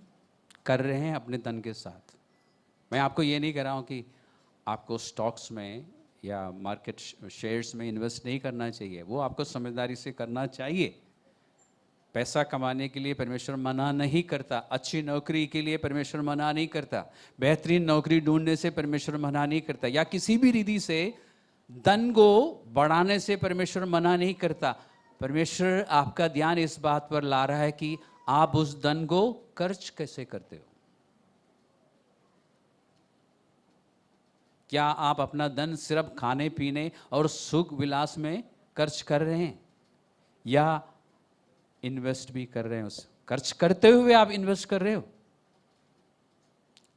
कर रहे हैं अपने धन के साथ। मैं आपको ये नहीं कह रहा हूँ कि आपको स्टॉक्स में या मार्केट शेयर्स में इन्वेस्ट नहीं करना चाहिए, वो आपको समझदारी से करना चाहिए। पैसा कमाने के लिए परमेश्वर मना नहीं करता, अच्छी नौकरी के लिए परमेश्वर मना नहीं करता, बेहतरीन नौकरी ढूंढने से परमेश्वर मना नहीं करता, या किसी भी रीति से धन को बढ़ाने से परमेश्वर मना नहीं करता। परमेश्वर आपका ध्यान इस बात पर ला रहा है कि आप उस धन को खर्च कैसे करते हो। क्या आप अपना धन सिर्फ खाने पीने और सुख विलास में खर्च कर रहे हैं, या इन्वेस्ट भी कर रहे हैं? उस खर्च करते हुए आप इन्वेस्ट कर रहे हो।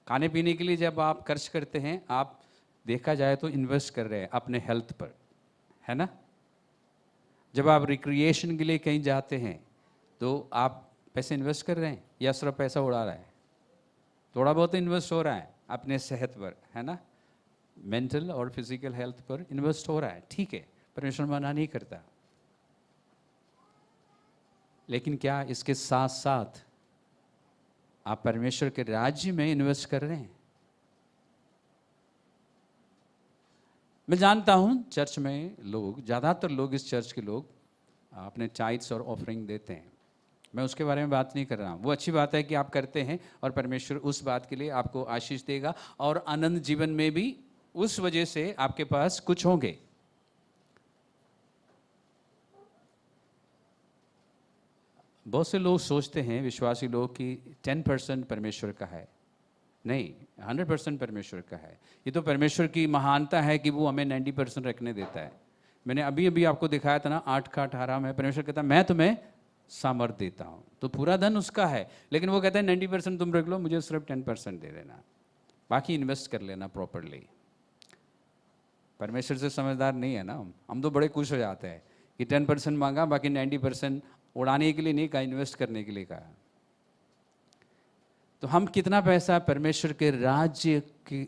खाने पीने के लिए जब आप खर्च करते हैं, आप देखा जाए तो इन्वेस्ट कर रहे हैं अपने हेल्थ पर, है ना? जब आप रिक्रिएशन के लिए कहीं जाते हैं तो आप पैसे इन्वेस्ट कर रहे हैं या सिर्फ पैसा उड़ा रहा है? थोड़ा बहुत इन्वेस्ट हो रहा है अपने सेहत पर, है ना, मेंटल और फिजिकल हेल्थ पर इन्वेस्ट हो रहा है, ठीक है, परमेश्वर मना नहीं करता। लेकिन क्या इसके साथ साथ आप परमेश्वर के राज्य में इन्वेस्ट कर रहे हैं? मैं जानता हूं चर्च में लोग, ज़्यादातर लोग, इस चर्च के लोग अपने टाइट्स और ऑफरिंग देते हैं। मैं उसके बारे में बात नहीं कर रहा हूँ। वो अच्छी बात है कि आप करते हैं और परमेश्वर उस बात के लिए आपको आशीष देगा और आनंद जीवन में भी उस वजह से आपके पास कुछ होंगे। बहुत से लोग सोचते हैं, विश्वासी लोग, कि 10% परमेश्वर का है। नहीं, 100% परमेश्वर का है। ये तो परमेश्वर की महानता है कि वो हमें 90% रखने देता है। मैंने अभी अभी आपको दिखाया था ना 8 का 18 में, परमेश्वर कहता है मैं तुम्हें सामर्थ देता हूँ, तो पूरा धन उसका है, लेकिन वो कहता है 90% तुम रख लो, मुझे सिर्फ 10% दे देना, बाकी इन्वेस्ट कर लेना प्रॉपरली। परमेश्वर से समझदार नहीं है ना हम तो बड़े खुश हो जाते हैं कि 10% मांगा, बाकी 90% उड़ाने के लिए नहीं कहा, इन्वेस्ट करने के लिए कहा। तो हम कितना पैसा परमेश्वर के राज्य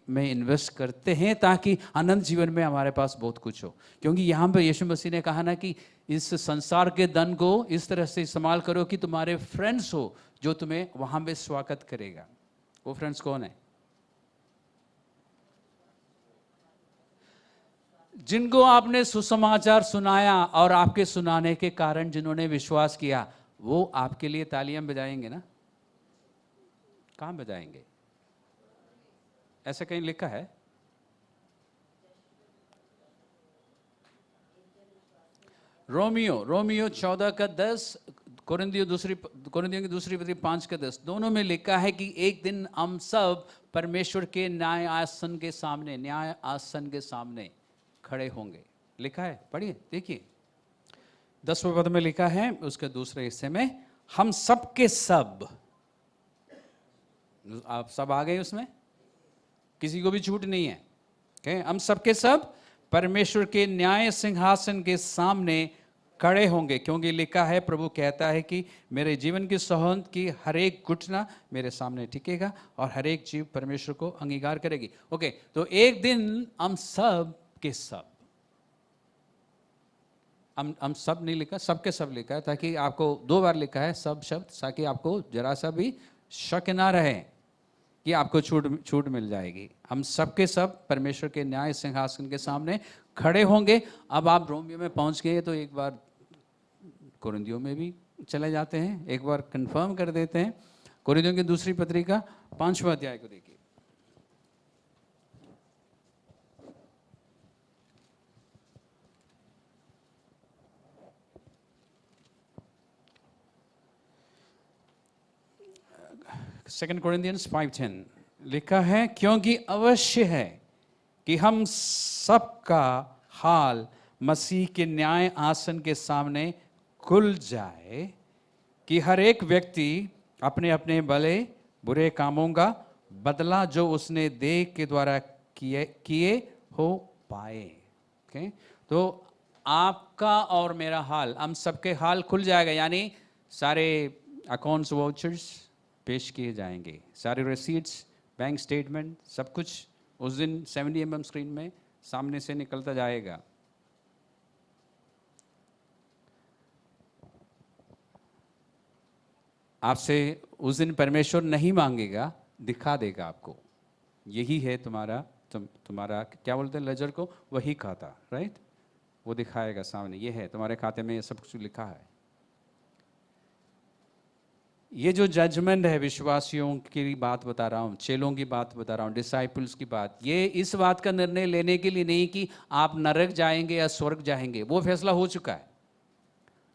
में इन्वेस्ट करते हैं ताकि अनंत जीवन में हमारे पास बहुत कुछ हो। क्योंकि यहाँ पर यीशु मसीह ने कहा ना कि इस संसार के धन को इस तरह से इस्तेमाल करो कि तुम्हारे फ्रेंड्स हो जो तुम्हें वहाँ पे स्वागत करेगा। वो फ्रेंड्स कौन है? जिनको आपने सुसमाचार सुनाया और आपके सुनाने के कारण जिन्होंने विश्वास किया, वो आपके लिए तालियां बजाएंगे ना। कहाँ बजाएंगे? ऐसा कहीं लिखा है? रोमियो 14:10, कोरिन्थियों की दूसरी पत्री 5:10, दोनों में लिखा है कि एक दिन हम सब परमेश्वर के न्याय आसन के सामने खड़े होंगे। लिखा है, पढ़िए, देखिए 10वें पद में लिखा है, उसके दूसरे हिस्से में, हम सब के सब, आप सब आ गए उसमें, किसी को भी छूट नहीं है। हम सब के सब परमेश्वर के न्याय सिंहासन के सामने खड़े होंगे, क्योंकि लिखा है, प्रभु कहता है कि मेरे जीवन की सौगंध की हर एक घुटना मेरे सामने टिकेगा और हर एक जीव परमेश्वर को अंगीकार करेगी। ओके, तो एक दिन हम सब के सब, हम सब नहीं लिखा, सब के सब लिखा है, ताकि आपको 2 बार लिखा है सब शब्द, ताकि आपको जरा सा भी शक ना रहे कि आपको छूट मिल जाएगी। हम सब के सब परमेश्वर के न्याय सिंहासन के सामने खड़े होंगे। अब आप रोमियो में पहुंच गए तो एक बार कोरिन्थियों में भी चले जाते हैं, एक बार कंफर्म कर देते हैं। कोरिन्थियों की दूसरी पत्रिका 5वां अध्याय को देखिए। सेकंड कोरिन्थियंस 5:10 लिखा है, क्योंकि अवश्य है कि हम सबका हाल मसीह के न्याय आसन के सामने खुल जाए कि हर एक व्यक्ति अपने अपने भले बुरे कामों का बदला जो उसने देह के द्वारा किए हो पाए। ओके, तो आपका और मेरा हाल, हम सबके हाल खुल जाएगा, यानी सारे अकाउंट्स वाउचर्स पेश किए जाएंगे, सारे रिसीट्स, बैंक स्टेटमेंट, सब कुछ उस दिन 70 mm स्क्रीन में सामने से निकलता जाएगा। आपसे उस दिन परमेश्वर नहीं मांगेगा, दिखा देगा आपको, यही है तुम्हारा क्या बोलते हैं लेजर को, वही खाता, राइट, वो दिखाएगा सामने, ये है तुम्हारे खाते में, ये सब कुछ लिखा है। ये जो जजमेंट है, विश्वासियों की बात बता रहा हूँ, चेलों की बात बता रहा हूँ, डिसाइपल्स की बात, ये इस बात का निर्णय लेने के लिए नहीं कि आप नरक जाएंगे या स्वर्ग जाएंगे, वो फैसला हो चुका है।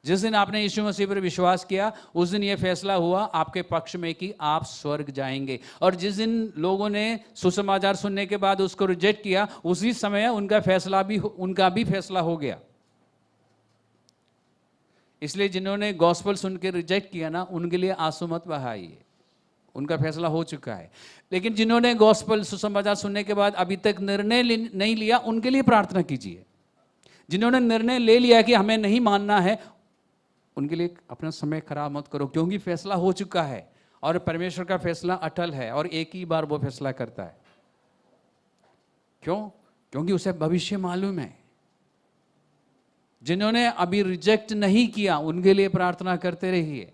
जिस दिन आपने यीशु मसीह पर विश्वास किया, उस दिन ये फैसला हुआ आपके पक्ष में कि आप स्वर्ग जाएंगे। और जिस दिन लोगों ने सुसमाचार सुनने के बाद उसको रिजेक्ट किया, उसी समय उनका भी फैसला हो गया। इसलिए जिन्होंने गॉस्पेल सुन के रिजेक्ट किया ना, उनके लिए आंसू मत बहाइए, उनका फैसला हो चुका है। लेकिन जिन्होंने गॉस्पेल सुसमाचार सुनने के बाद अभी तक निर्णय नहीं लिया, उनके लिए प्रार्थना कीजिए। जिन्होंने निर्णय ले लिया कि हमें नहीं मानना है, उनके लिए अपना समय खराब मत करो, क्योंकि फैसला हो चुका है और परमेश्वर का फैसला अटल है और एक ही बार वो फैसला करता है। क्यों? क्योंकि उसे भविष्य मालूम है। जिन्होंने अभी रिजेक्ट नहीं किया उनके लिए प्रार्थना करते रहिए,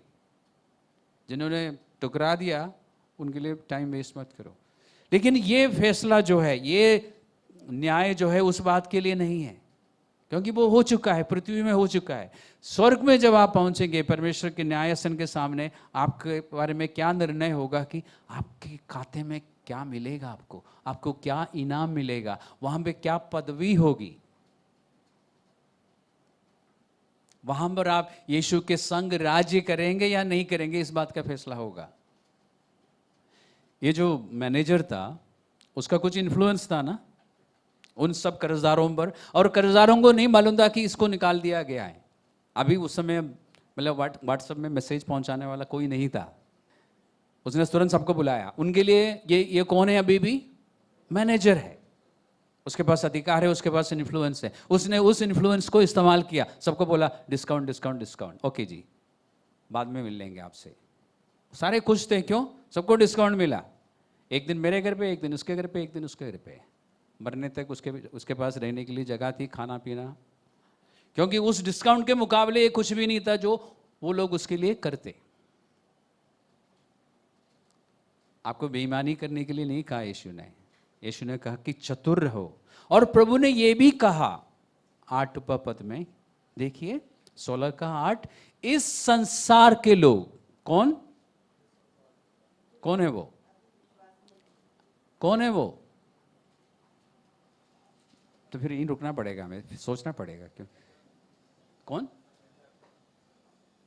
जिन्होंने ठुकरा दिया उनके लिए टाइम वेस्ट मत करो। लेकिन ये फैसला जो है, ये न्याय जो है उस बात के लिए नहीं है, क्योंकि वो हो चुका है, पृथ्वी में हो चुका है। स्वर्ग में जब आप पहुंचेंगे परमेश्वर के न्यायासन के सामने, आपके बारे में क्या निर्णय होगा कि आपके खाते में क्या मिलेगा, आपको क्या इनाम मिलेगा, वहां पे क्या पदवी होगी, वहां पर आप यीशु के संग राज्य करेंगे या नहीं करेंगे, इस बात का फैसला होगा। ये जो मैनेजर था उसका कुछ इन्फ्लुएंस था ना उन सब कर्जदारों पर, और कर्जदारों को नहीं मालूम था कि इसको निकाल दिया गया है। अभी उस समय मतलब व्हाट्सएप में मैसेज पहुंचाने वाला कोई नहीं था। उसने तुरंत सबको बुलाया। उनके लिए ये कौन है? अभी भी मैनेजर है, उसके पास अधिकार है, उसके पास इन्फ्लुएंस है। उसने उस इन्फ्लुएंस को इस्तेमाल किया, सबको बोला डिस्काउंट डिस्काउंट डिस्काउंट, ओके जी बाद में मिल लेंगे आपसे। सारे खुश थे, क्यों? सबको डिस्काउंट मिला। एक दिन मेरे घर पे, एक दिन उसके घर पे, एक दिन उसके घर पे, मरने तक उसके पास रहने के लिए जगह थी, खाना पीना, क्योंकि उस डिस्काउंट के मुकाबले ये कुछ भी नहीं था जो वो लोग उसके लिए करते। आपको बेईमानी करने के लिए नहीं कहा यीशु ने कहा कि चतुर रहो। और प्रभु ने ये भी कहा 8 पद में, देखिए 16 का 8, इस संसार के लोग कौन है वो? कौन है वो? तो फिर यहीं रुकना पड़ेगा, हमें सोचना पड़ेगा क्यों? कौन?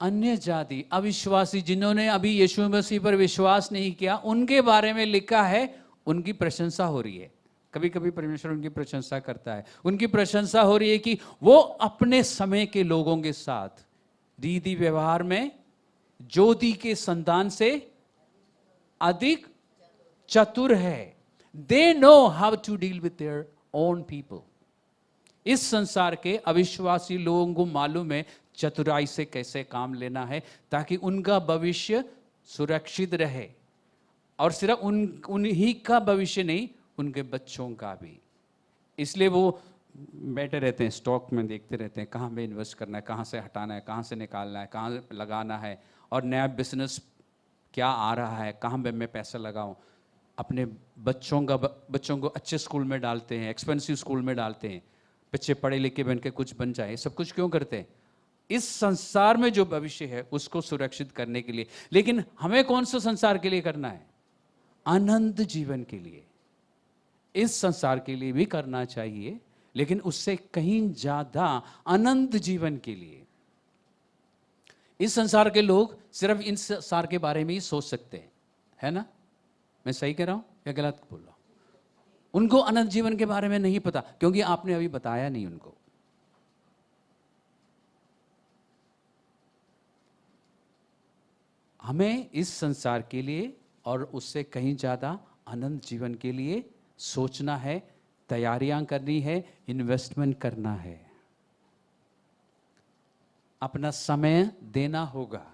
अन्य जाति, अविश्वासी, जिन्होंने अभी यीशु मसीह पर विश्वास नहीं किया, उनके बारे में लिखा है उनकी प्रशंसा हो रही है। कभी कभी परमेश्वर उनकी प्रशंसा करता है। उनकी प्रशंसा हो रही है कि वो अपने समय के लोगों के साथ रीति व्यवहार में ज्योति के संतान से अधिक चतुर है। They know how to deal with their own people. इस संसार के अविश्वासी लोगों को मालूम है चतुराई से कैसे काम लेना है, ताकि उनका भविष्य सुरक्षित रहे। और सिर्फ उन्हीं का भविष्य नहीं, उनके बच्चों का भी। इसलिए वो बैठे रहते हैं, स्टॉक में देखते रहते हैं कहाँ पे इन्वेस्ट करना है, कहाँ से हटाना है, कहाँ से निकालना है, कहाँ लगाना है, और नया बिजनेस क्या आ रहा है, कहाँ पे मैं पैसा लगाऊं। अपने बच्चों को अच्छे स्कूल में डालते हैं, एक्सपेंसिव स्कूल में डालते हैं, बच्चे पढ़े लिखे बन के कुछ बन जाए। सब कुछ क्यों करते हैं? इस संसार में जो भविष्य है उसको सुरक्षित करने के लिए। लेकिन हमें कौन सा संसार के लिए करना है? अनंत जीवन के लिए। इस संसार के लिए भी करना चाहिए, लेकिन उससे कहीं ज्यादा अनंत जीवन के लिए। इस संसार के लोग सिर्फ इन संसार के बारे में ही सोच सकते हैं, है ना? मैं सही कह रहा हूं या गलत बोल रहा हूं? उनको अनंत जीवन के बारे में नहीं पता, क्योंकि आपने अभी बताया नहीं उनको। हमें इस संसार के लिए और उससे कहीं ज़्यादा अनंत जीवन के लिए सोचना है, तैयारियां करनी है, इन्वेस्टमेंट करना है, अपना समय देना होगा,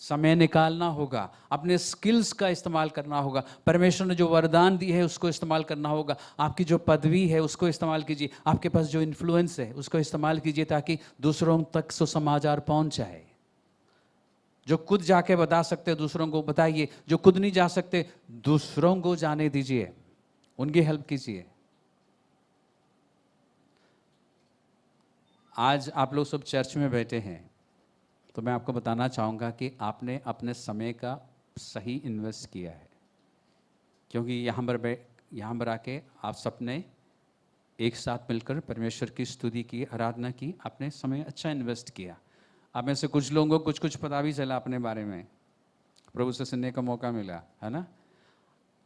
समय निकालना होगा, अपने स्किल्स का इस्तेमाल करना होगा, परमेश्वर ने जो वरदान दी है उसको इस्तेमाल करना होगा, आपकी जो पदवी है उसको इस्तेमाल कीजिए, आपके पास जो इन्फ्लुएंस है उसको इस्तेमाल कीजिए, ताकि दूसरों तक सुसमाचार पहुंच जाए। जो खुद जाके बता सकते दूसरों को बताइए, जो खुद नहीं जा सकते दूसरों को जाने दीजिए, उनकी हेल्प कीजिए। आज आप लोग सब चर्च में बैठे हैं, तो मैं आपको बताना चाहूँगा कि आपने अपने समय का सही इन्वेस्ट किया है, क्योंकि यहाँ पर आके आप सबने एक साथ मिलकर परमेश्वर की स्तुति की, आराधना की, आपने समय अच्छा इन्वेस्ट किया। आप में से कुछ लोगों को कुछ पता भी चला अपने बारे में, प्रभु से सुनने का मौका मिला, है ना?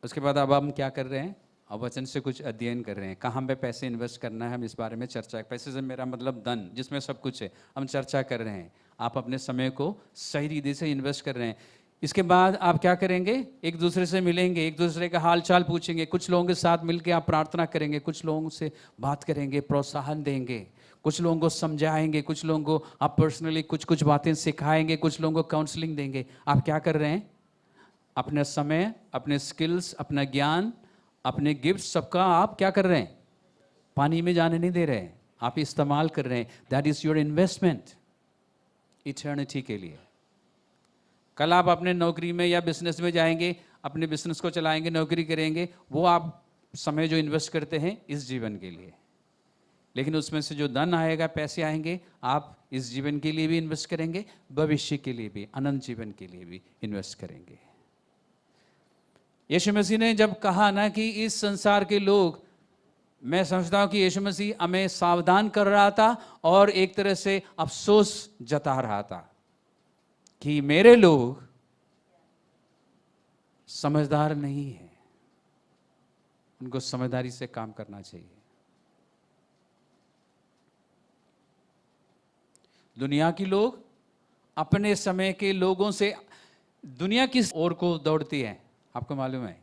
उसके बाद अब हम क्या कर रहे हैं? अब वचन से कुछ अध्ययन कर रहे हैं, कहाँ पे पैसे इन्वेस्ट करना है, हम इस बारे में चर्चा। पैसे से मेरा मतलब धन, जिसमें सब कुछ है, हम चर्चा कर रहे हैं। आप अपने समय को सही रीति से इन्वेस्ट कर रहे हैं। इसके बाद आप क्या करेंगे? एक दूसरे से मिलेंगे, एक दूसरे का हाल चाल पूछेंगे, कुछ लोगों के साथ मिलकर आप प्रार्थना करेंगे, कुछ लोगों से बात करेंगे, प्रोत्साहन देंगे, कुछ लोगों को समझाएंगे, कुछ लोगों को आप पर्सनली कुछ कुछ बातें सिखाएंगे, कुछ लोगों को काउंसलिंग देंगे। आप क्या कर रहे हैं? अपना समय, अपने स्किल्स, अपना ज्ञान, अपने गिफ्ट, सबका आप क्या कर रहे हैं? पानी में जाने नहीं दे रहे हैं, आप इस्तेमाल कर रहे हैं। That is your investment eternity के लिए। कल आप अपने नौकरी में या बिजनेस में जाएंगे, अपने बिजनेस को चलाएंगे, नौकरी करेंगे, वो आप समय जो इन्वेस्ट करते हैं इस जीवन के लिए। लेकिन उसमें से जो धन आएगा, पैसे आएंगे, आप इस जीवन के लिए भी इन्वेस्ट करेंगे, भविष्य के लिए भी, अनंत जीवन के लिए भी इन्वेस्ट करेंगे। यीशु मसीह ने जब कहा ना कि इस संसार के लोग, मैं समझता हूं कि यीशु मसीह हमें सावधान कर रहा था और एक तरह से अफसोस जता रहा था कि मेरे लोग समझदार नहीं है, उनको समझदारी से काम करना चाहिए। दुनिया के लोग अपने समय के लोगों से, दुनिया किस ओर को दौड़ती है आपको मालूम है?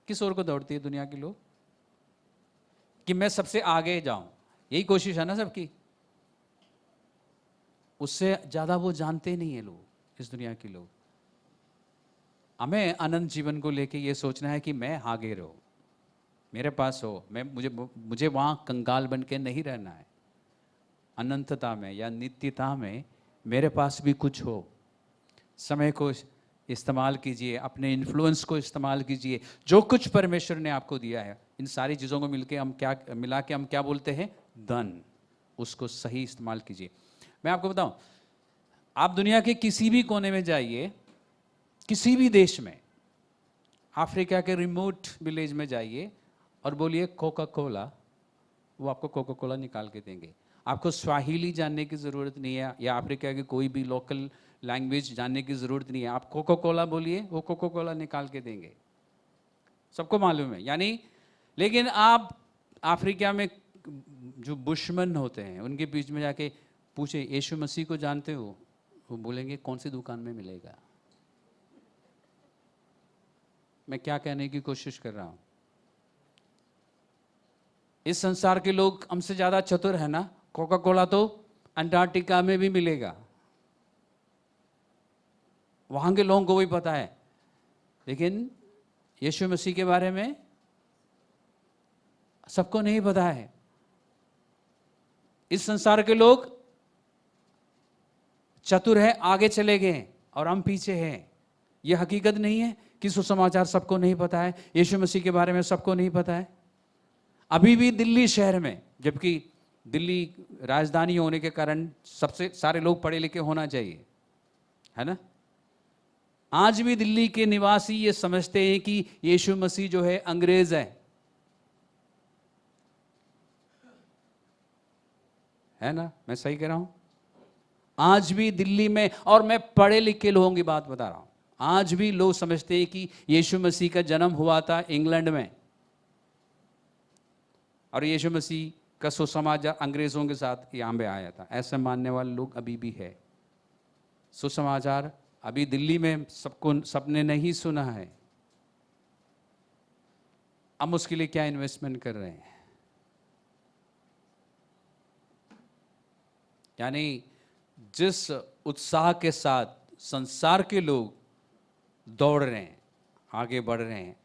किस ओर को दौड़ती है दुनिया के लोग? कि मैं सबसे आगे जाऊं, यही कोशिश है ना सबकी। उससे ज्यादा वो जानते नहीं है लोग, इस दुनिया के लोग। हमें अनंत जीवन को लेके ये सोचना है कि मैं आगे रहूं, मेरे पास हो, मैं मुझे वहां कंगाल बन के नहीं रहना है। अनंतता में या नित्यता में मेरे पास भी कुछ हो। समय को इस्तेमाल कीजिए, अपने इन्फ्लुएंस को इस्तेमाल कीजिए, जो कुछ परमेश्वर ने आपको दिया है, इन सारी चीज़ों को मिला के हम क्या बोलते हैं? धन। उसको सही इस्तेमाल कीजिए। मैं आपको बताऊं, आप दुनिया के किसी भी कोने में जाइए, किसी भी देश में, अफ्रीका के रिमोट विलेज में जाइए और बोलिए कोका कोला, वो आपको कोका कोला निकाल के देंगे। आपको स्वाहिली जानने की ज़रूरत नहीं है या अफ्रीका की कोई भी लोकल लैंग्वेज जानने की ज़रूरत नहीं है। आप कोका कोला बोलिए, वो कोका कोला निकाल के देंगे, सबको मालूम है। यानी, लेकिन आप अफ्रीका में जो बुशमन होते हैं उनके बीच में जाके पूछे यीशु मसीह को जानते हो, वो बोलेंगे कौन सी दुकान में मिलेगा। मैं क्या कहने की कोशिश कर रहा हूं? इस संसार के लोग हमसे ज्यादा चतुर है ना। कोका कोला तो अंटार्कटिका में भी मिलेगा, वहां के लोगों को भी पता है, लेकिन यीशु मसीह के बारे में सबको नहीं पता है। इस संसार के लोग चतुर है, आगे चले गए और हम पीछे हैं। यह हकीकत नहीं है कि सुसमाचार सबको नहीं पता है, यीशु मसीह के बारे में सबको नहीं पता है। अभी भी दिल्ली शहर में, जबकि दिल्ली राजधानी होने के कारण सबसे सारे लोग पढ़े लिखे होना चाहिए, है ना, आज भी दिल्ली के निवासी ये समझते हैं कि यीशु मसीह जो है अंग्रेज है ना? मैं सही कह रहा हूं? आज भी दिल्ली में, और मैं पढ़े लिखे लोगों की बात बता रहा हूं, आज भी लोग समझते हैं कि यीशु मसीह का जन्म हुआ था इंग्लैंड में और यीशु मसीह का सुसमाचार अंग्रेजों के साथ यहां पे आया था। ऐसे मानने वाले लोग अभी भी है। सुसमाचार अभी दिल्ली में सबने नहीं सुना है। हम उसके लिए क्या इन्वेस्टमेंट कर रहे हैं? यानी जिस उत्साह के साथ संसार के लोग दौड़ रहे हैं, आगे बढ़ रहे हैं,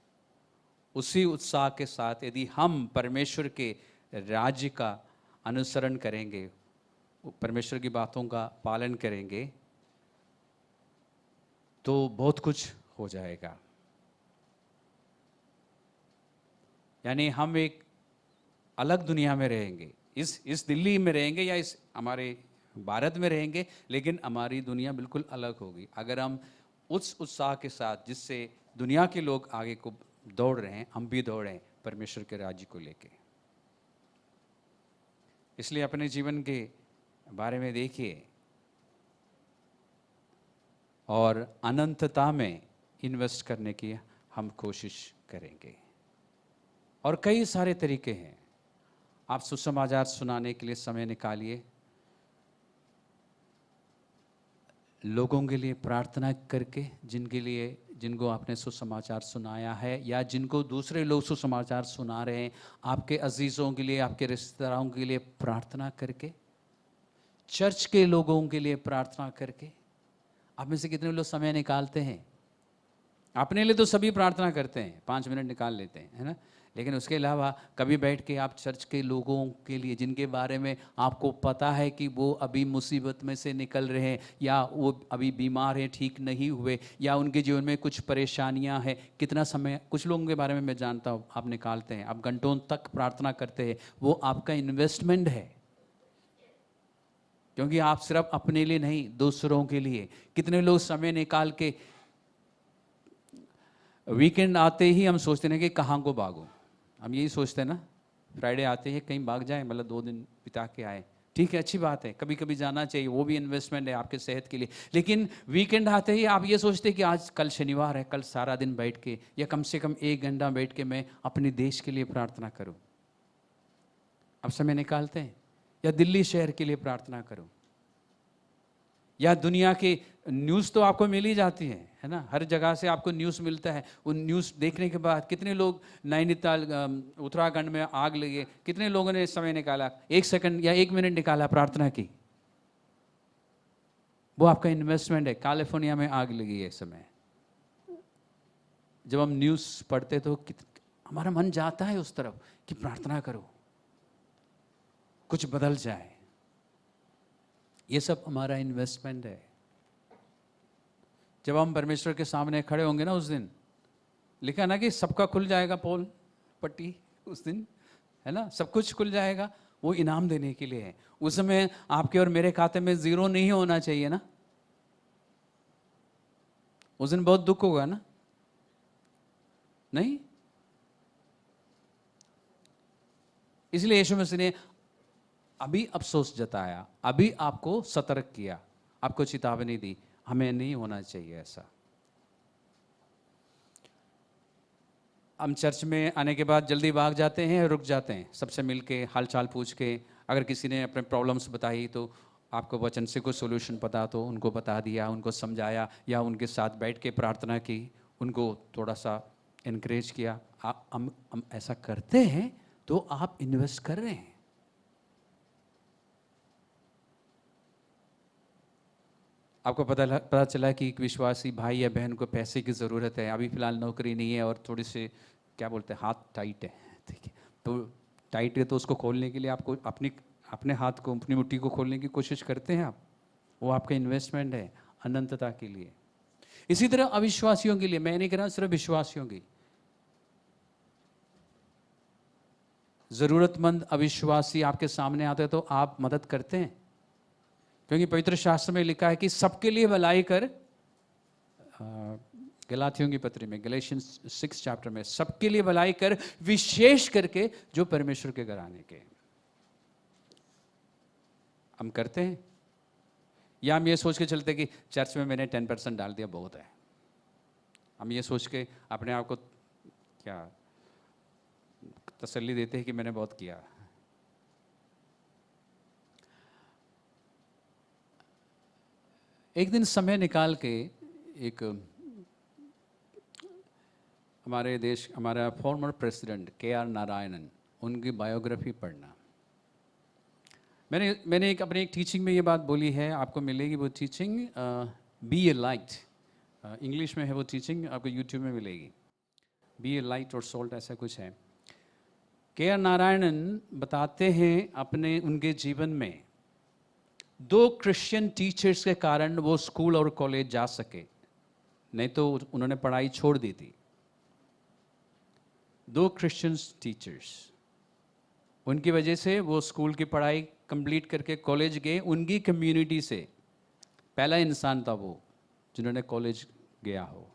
उसी उत्साह के साथ यदि हम परमेश्वर के राज्य का अनुसरण करेंगे, परमेश्वर की बातों का पालन करेंगे, तो बहुत कुछ हो जाएगा। यानी हम एक अलग दुनिया में रहेंगे, इस दिल्ली में रहेंगे या इस हमारे भारत में रहेंगे, लेकिन हमारी दुनिया बिल्कुल अलग होगी अगर हम उस उत्साह के साथ जिससे दुनिया के लोग आगे को दौड़ रहे हैं, हम भी दौड़ें परमेश्वर के राज्य को लेके। इसलिए अपने जीवन के बारे में देखिए और अनंतता में इन्वेस्ट करने की हम कोशिश करेंगे। और कई सारे तरीके हैं। आप सुसमाचार सुनाने के लिए समय निकालिए, लोगों के लिए प्रार्थना करके, जिनको आपने सुसमाचार सुनाया है या जिनको दूसरे लोग सुसमाचार सुना रहे हैं, आपके अजीज़ों के लिए, आपके रिश्तेदारों के लिए प्रार्थना करके, चर्च के लोगों के लिए प्रार्थना करके? आप में से कितने लोग समय निकालते हैं? अपने लिए तो सभी प्रार्थना करते हैं, 5 मिनट निकाल लेते हैं, है ना? लेकिन उसके अलावा कभी बैठ के आप चर्च के लोगों के लिए, जिनके बारे में आपको पता है कि वो अभी मुसीबत में से निकल रहे हैं, या वो अभी बीमार हैं, ठीक नहीं हुए, या उनके जीवन में कुछ परेशानियां हैं, कितना समय कुछ लोगों के बारे में मैं जानता हूँ आप निकालते हैं, आप घंटों तक प्रार्थना करते हैं। वो आपका इन्वेस्टमेंट है, क्योंकि आप सिर्फ अपने लिए नहीं, दूसरों के लिए। कितने लोग समय निकाल के, वीकेंड आते ही हम सोचते हैं कि कहाँ को भागो, हम यही सोचते हैं ना, फ्राइडे आते ही कहीं भाग जाए, मतलब 2 दिन बिता के आए। ठीक है, अच्छी बात है, कभी कभी जाना चाहिए, वो भी इन्वेस्टमेंट है आपके सेहत के लिए। लेकिन वीकेंड आते ही आप ये सोचते हैं कि आज कल शनिवार है, कल सारा दिन बैठ के या कम से कम 1 घंटा बैठ के मैं अपने देश के लिए प्रार्थना करूं। अब समय निकालते हैं? या दिल्ली शहर के लिए प्रार्थना करूं, या दुनिया के न्यूज़ तो आपको मिल ही जाती है ना, हर जगह से आपको न्यूज़ मिलता है। उन न्यूज़ देखने के बाद कितने लोग, नैनीताल उत्तराखंड में आग लगे, कितने लोगों ने समय निकाला, 1 सेकंड या 1 मिनट निकाला, प्रार्थना की? वो आपका इन्वेस्टमेंट है। कैलिफोर्निया में आग लगी है इस समय, जब हम न्यूज़ पढ़ते तो हमारा मन जाता है उस तरफ कि प्रार्थना करो, कुछ बदल जाए। ये सब हमारा इन्वेस्टमेंट है। जब हम परमेश्वर के सामने खड़े होंगे ना, उस दिन लिखा ना कि सबका खुल जाएगा पोल पट्टी उस दिन, है ना, सब कुछ खुल जाएगा। वो इनाम देने के लिए है। उस समय आपके और मेरे खाते में 0 नहीं होना चाहिए ना, उस दिन बहुत दुख होगा ना, नहीं? इसलिए यीशु मसीह ने अभी अफसोस जताया, अभी आपको सतर्क किया, आपको चेतावनी दी, हमें नहीं होना चाहिए ऐसा। हम चर्च में आने के बाद जल्दी भाग जाते हैं, रुक जाते हैं, सबसे मिल के हालचाल पूछ के, अगर किसी ने अपने प्रॉब्लम्स बताई तो आपको वचन से कुछ सोल्यूशन पता तो उनको बता दिया, उनको समझाया, या उनके साथ बैठ के प्रार्थना की, उनको थोड़ा सा इनकरेज किया। हम ऐसा करते हैं तो आप इन्वेस्ट कर रहे हैं। आपको पता चला कि एक विश्वासी भाई या बहन को पैसे की ज़रूरत है, अभी फ़िलहाल नौकरी नहीं है और थोड़ी से क्या बोलते हैं, हाथ टाइट है, ठीक है, तो टाइट है तो उसको खोलने के लिए आपको अपने हाथ को, अपनी मुट्ठी को खोलने की कोशिश करते हैं आप। वो आपका इन्वेस्टमेंट है अनंतता के लिए। इसी तरह अविश्वासियों के लिए, मैं नहीं कह रहा सिर्फ विश्वासियों की, ज़रूरतमंद अविश्वासी आपके सामने आते हैं तो आप मदद करते हैं, क्योंकि पवित्र शास्त्र में लिखा है कि सबके लिए भलाई कर, गलातियों की पत्री में, गैलेशियंस 6 चैप्टर में, सबके लिए भलाई कर, विशेष करके जो परमेश्वर के घराने के। हम करते हैं, या हम ये सोच के चलते कि चर्च में मैंने 10% डाल दिया बहुत है। हम ये सोच के अपने आप को क्या तसल्ली देते हैं कि मैंने बहुत किया। एक दिन समय निकाल के एक हमारे देश, हमारा फॉर्मर प्रेसिडेंट KR नारायणन, उनकी बायोग्राफी पढ़ना। मैंने अपनी एक टीचिंग में ये बात बोली है, आपको मिलेगी वो टीचिंग, बी ए लाइट, इंग्लिश में है वो टीचिंग, आपको यूट्यूब में मिलेगी, बी ए लाइट और सॉल्ट ऐसा कुछ है। KR नारायणन बताते हैं अपने उनके जीवन में 2 क्रिश्चियन टीचर्स के कारण वो स्कूल और कॉलेज जा सके, नहीं तो उन्होंने पढ़ाई छोड़ दी थी। 2 क्रिश्चियन टीचर्स, उनकी वजह से वो स्कूल की पढ़ाई कंप्लीट करके कॉलेज गए। उनकी कम्युनिटी से पहला इंसान था वो जिन्होंने कॉलेज गया हो।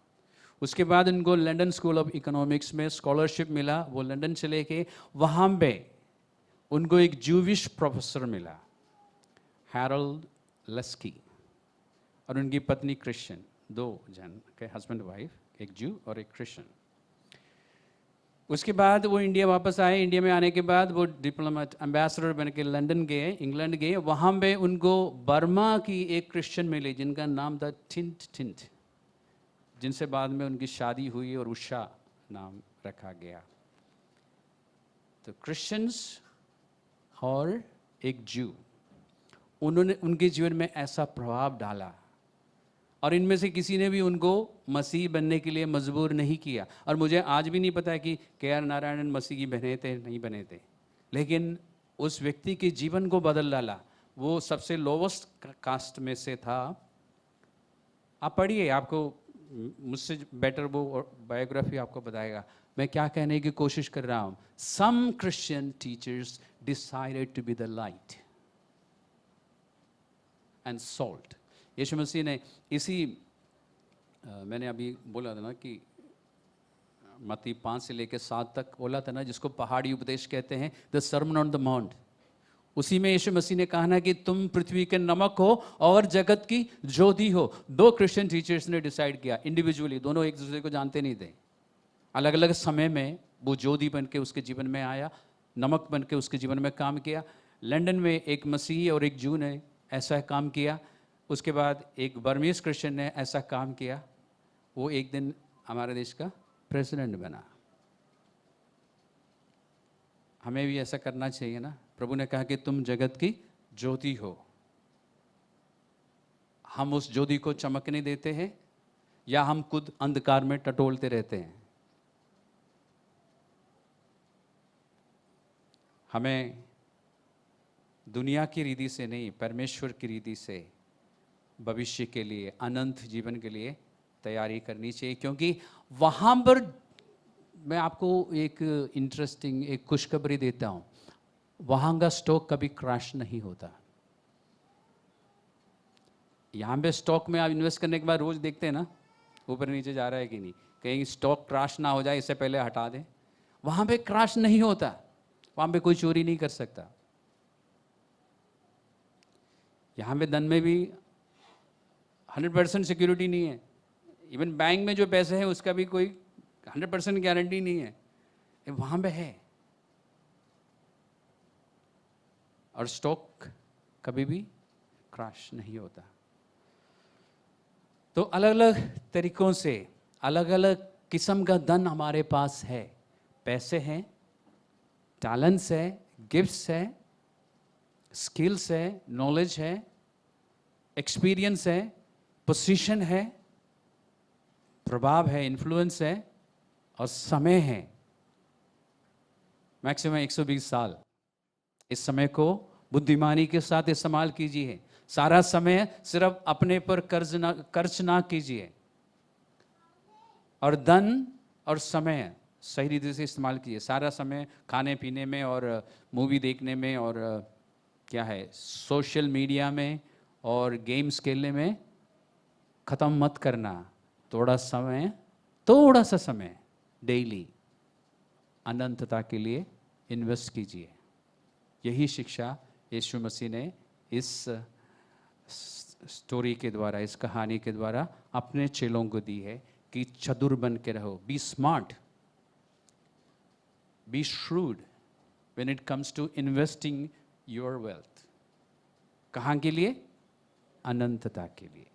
उसके बाद उनको लंदन स्कूल ऑफ इकोनॉमिक्स में स्कॉलरशिप मिला, वो लंदन चले गए। वहाँ पे उनको एक जूविश प्रोफेसर मिला, हैरोल्ड लस्की, और उनकी पत्नी क्रिश्चियन, 2 जन के हस्बैंड वाइफ, एक जू और एक क्रिश्चियन। उसके बाद वो इंडिया वापस आए। इंडिया में आने के बाद वो डिप्लोमेट एम्बेसडर बन के लंदन गए, इंग्लैंड गए। वहाँ पे उनको बर्मा की एक क्रिश्चियन मिली जिनका नाम था टिंट टिंट, जिनसे बाद में उनकी शादी हुई और उषा नाम रखा गया। तो क्रिश्चियंस और एक जू, उन्होंने उनके जीवन में ऐसा प्रभाव डाला और इनमें से किसी ने भी उनको मसीह बनने के लिए मजबूर नहीं किया। और मुझे आज भी नहीं पता है कि के.आर. नारायणन मसीह की बने थे नहीं बने थे, लेकिन उस व्यक्ति के जीवन को बदल डाला। वो सबसे लोवेस्ट कास्ट में से था। आप पढ़िए, आपको मुझसे बेटर वो बायोग्राफी आपको बताएगा। मैं क्या कहने की कोशिश कर रहा हूँ, some Christian teachers decided to be the light and salt. Yeshu Masih ने इसी मैंने अभी बोला था ना कि मत्ती 5 से लेकर 7 तक बोला था ना, जिसको पहाड़ी उपदेश कहते हैं, the sermon on the mount. उसी में यीशु मसीह ने कहा ना कि तुम पृथ्वी के नमक हो और जगत की ज्योति हो। 2 क्रिश्चियन टीचर्स ने डिसाइड किया इंडिविजुअली, दोनों एक दूसरे को जानते नहीं थे, अलग अलग समय में वो ज्योति बन के उसके जीवन में आया, नमक बन के उसके जीवन में काम किया। लंदन में एक मसीही और एक जू ने ऐसा काम किया। उसके बाद एक बर्मीज क्रिश्चियन ने ऐसा काम किया। वो एक दिन हमारे देश का प्रेसिडेंट बना। हमें भी ऐसा करना चाहिए ना। प्रभु ने कहा कि तुम जगत की ज्योति हो। हम उस ज्योति को चमकने देते हैं या हम खुद अंधकार में टटोलते रहते हैं? हमें दुनिया की रीति से नहीं, परमेश्वर की रीति से भविष्य के लिए, अनंत जीवन के लिए तैयारी करनी चाहिए। क्योंकि वहाँ पर मैं आपको एक इंटरेस्टिंग एक खुशखबरी देता हूँ, वहाँ का स्टॉक कभी क्रैश नहीं होता। यहाँ पे स्टॉक में आप इन्वेस्ट करने के बाद रोज देखते हैं ना ऊपर नीचे जा रहा है कि नहीं, कहीं स्टॉक क्रैश ना हो जाए इससे पहले हटा दें। वहाँ पे क्रैश नहीं होता, वहाँ पे कोई चोरी नहीं कर सकता। यहाँ पे धन में भी 100% सिक्योरिटी नहीं है। इवन बैंक में जो पैसे हैं उसका भी कोई 100% गारंटी नहीं है, वहाँ पे है। और स्टॉक कभी भी क्रैश नहीं होता। तो अलग अलग तरीकों से अलग अलग किस्म का धन हमारे पास है। पैसे हैं, टैलेंट्स है, गिफ्ट्स है, स्किल्स है, नॉलेज है, एक्सपीरियंस है, पोजीशन है, प्रभाव है, इन्फ्लुएंस है और समय है। मैक्सिमम 120 साल। इस समय को बुद्धिमानी के साथ इस्तेमाल कीजिए। सारा समय सिर्फ अपने पर खर्च ना कीजिए। और धन और समय सही रीति से इस्तेमाल कीजिए। सारा समय खाने पीने में और मूवी देखने में और क्या है सोशल मीडिया में और गेम्स खेलने में ख़त्म मत करना। थोड़ा सा समय डेली अनंतता के लिए इन्वेस्ट कीजिए। यही शिक्षा यीशु मसीह ने इस स्टोरी के द्वारा, इस कहानी के द्वारा अपने चेलों को दी है कि चतुर बन के रहो। Be smart, be shrewd when it comes to investing your wealth. कहाँ के लिए? अनंतता के लिए।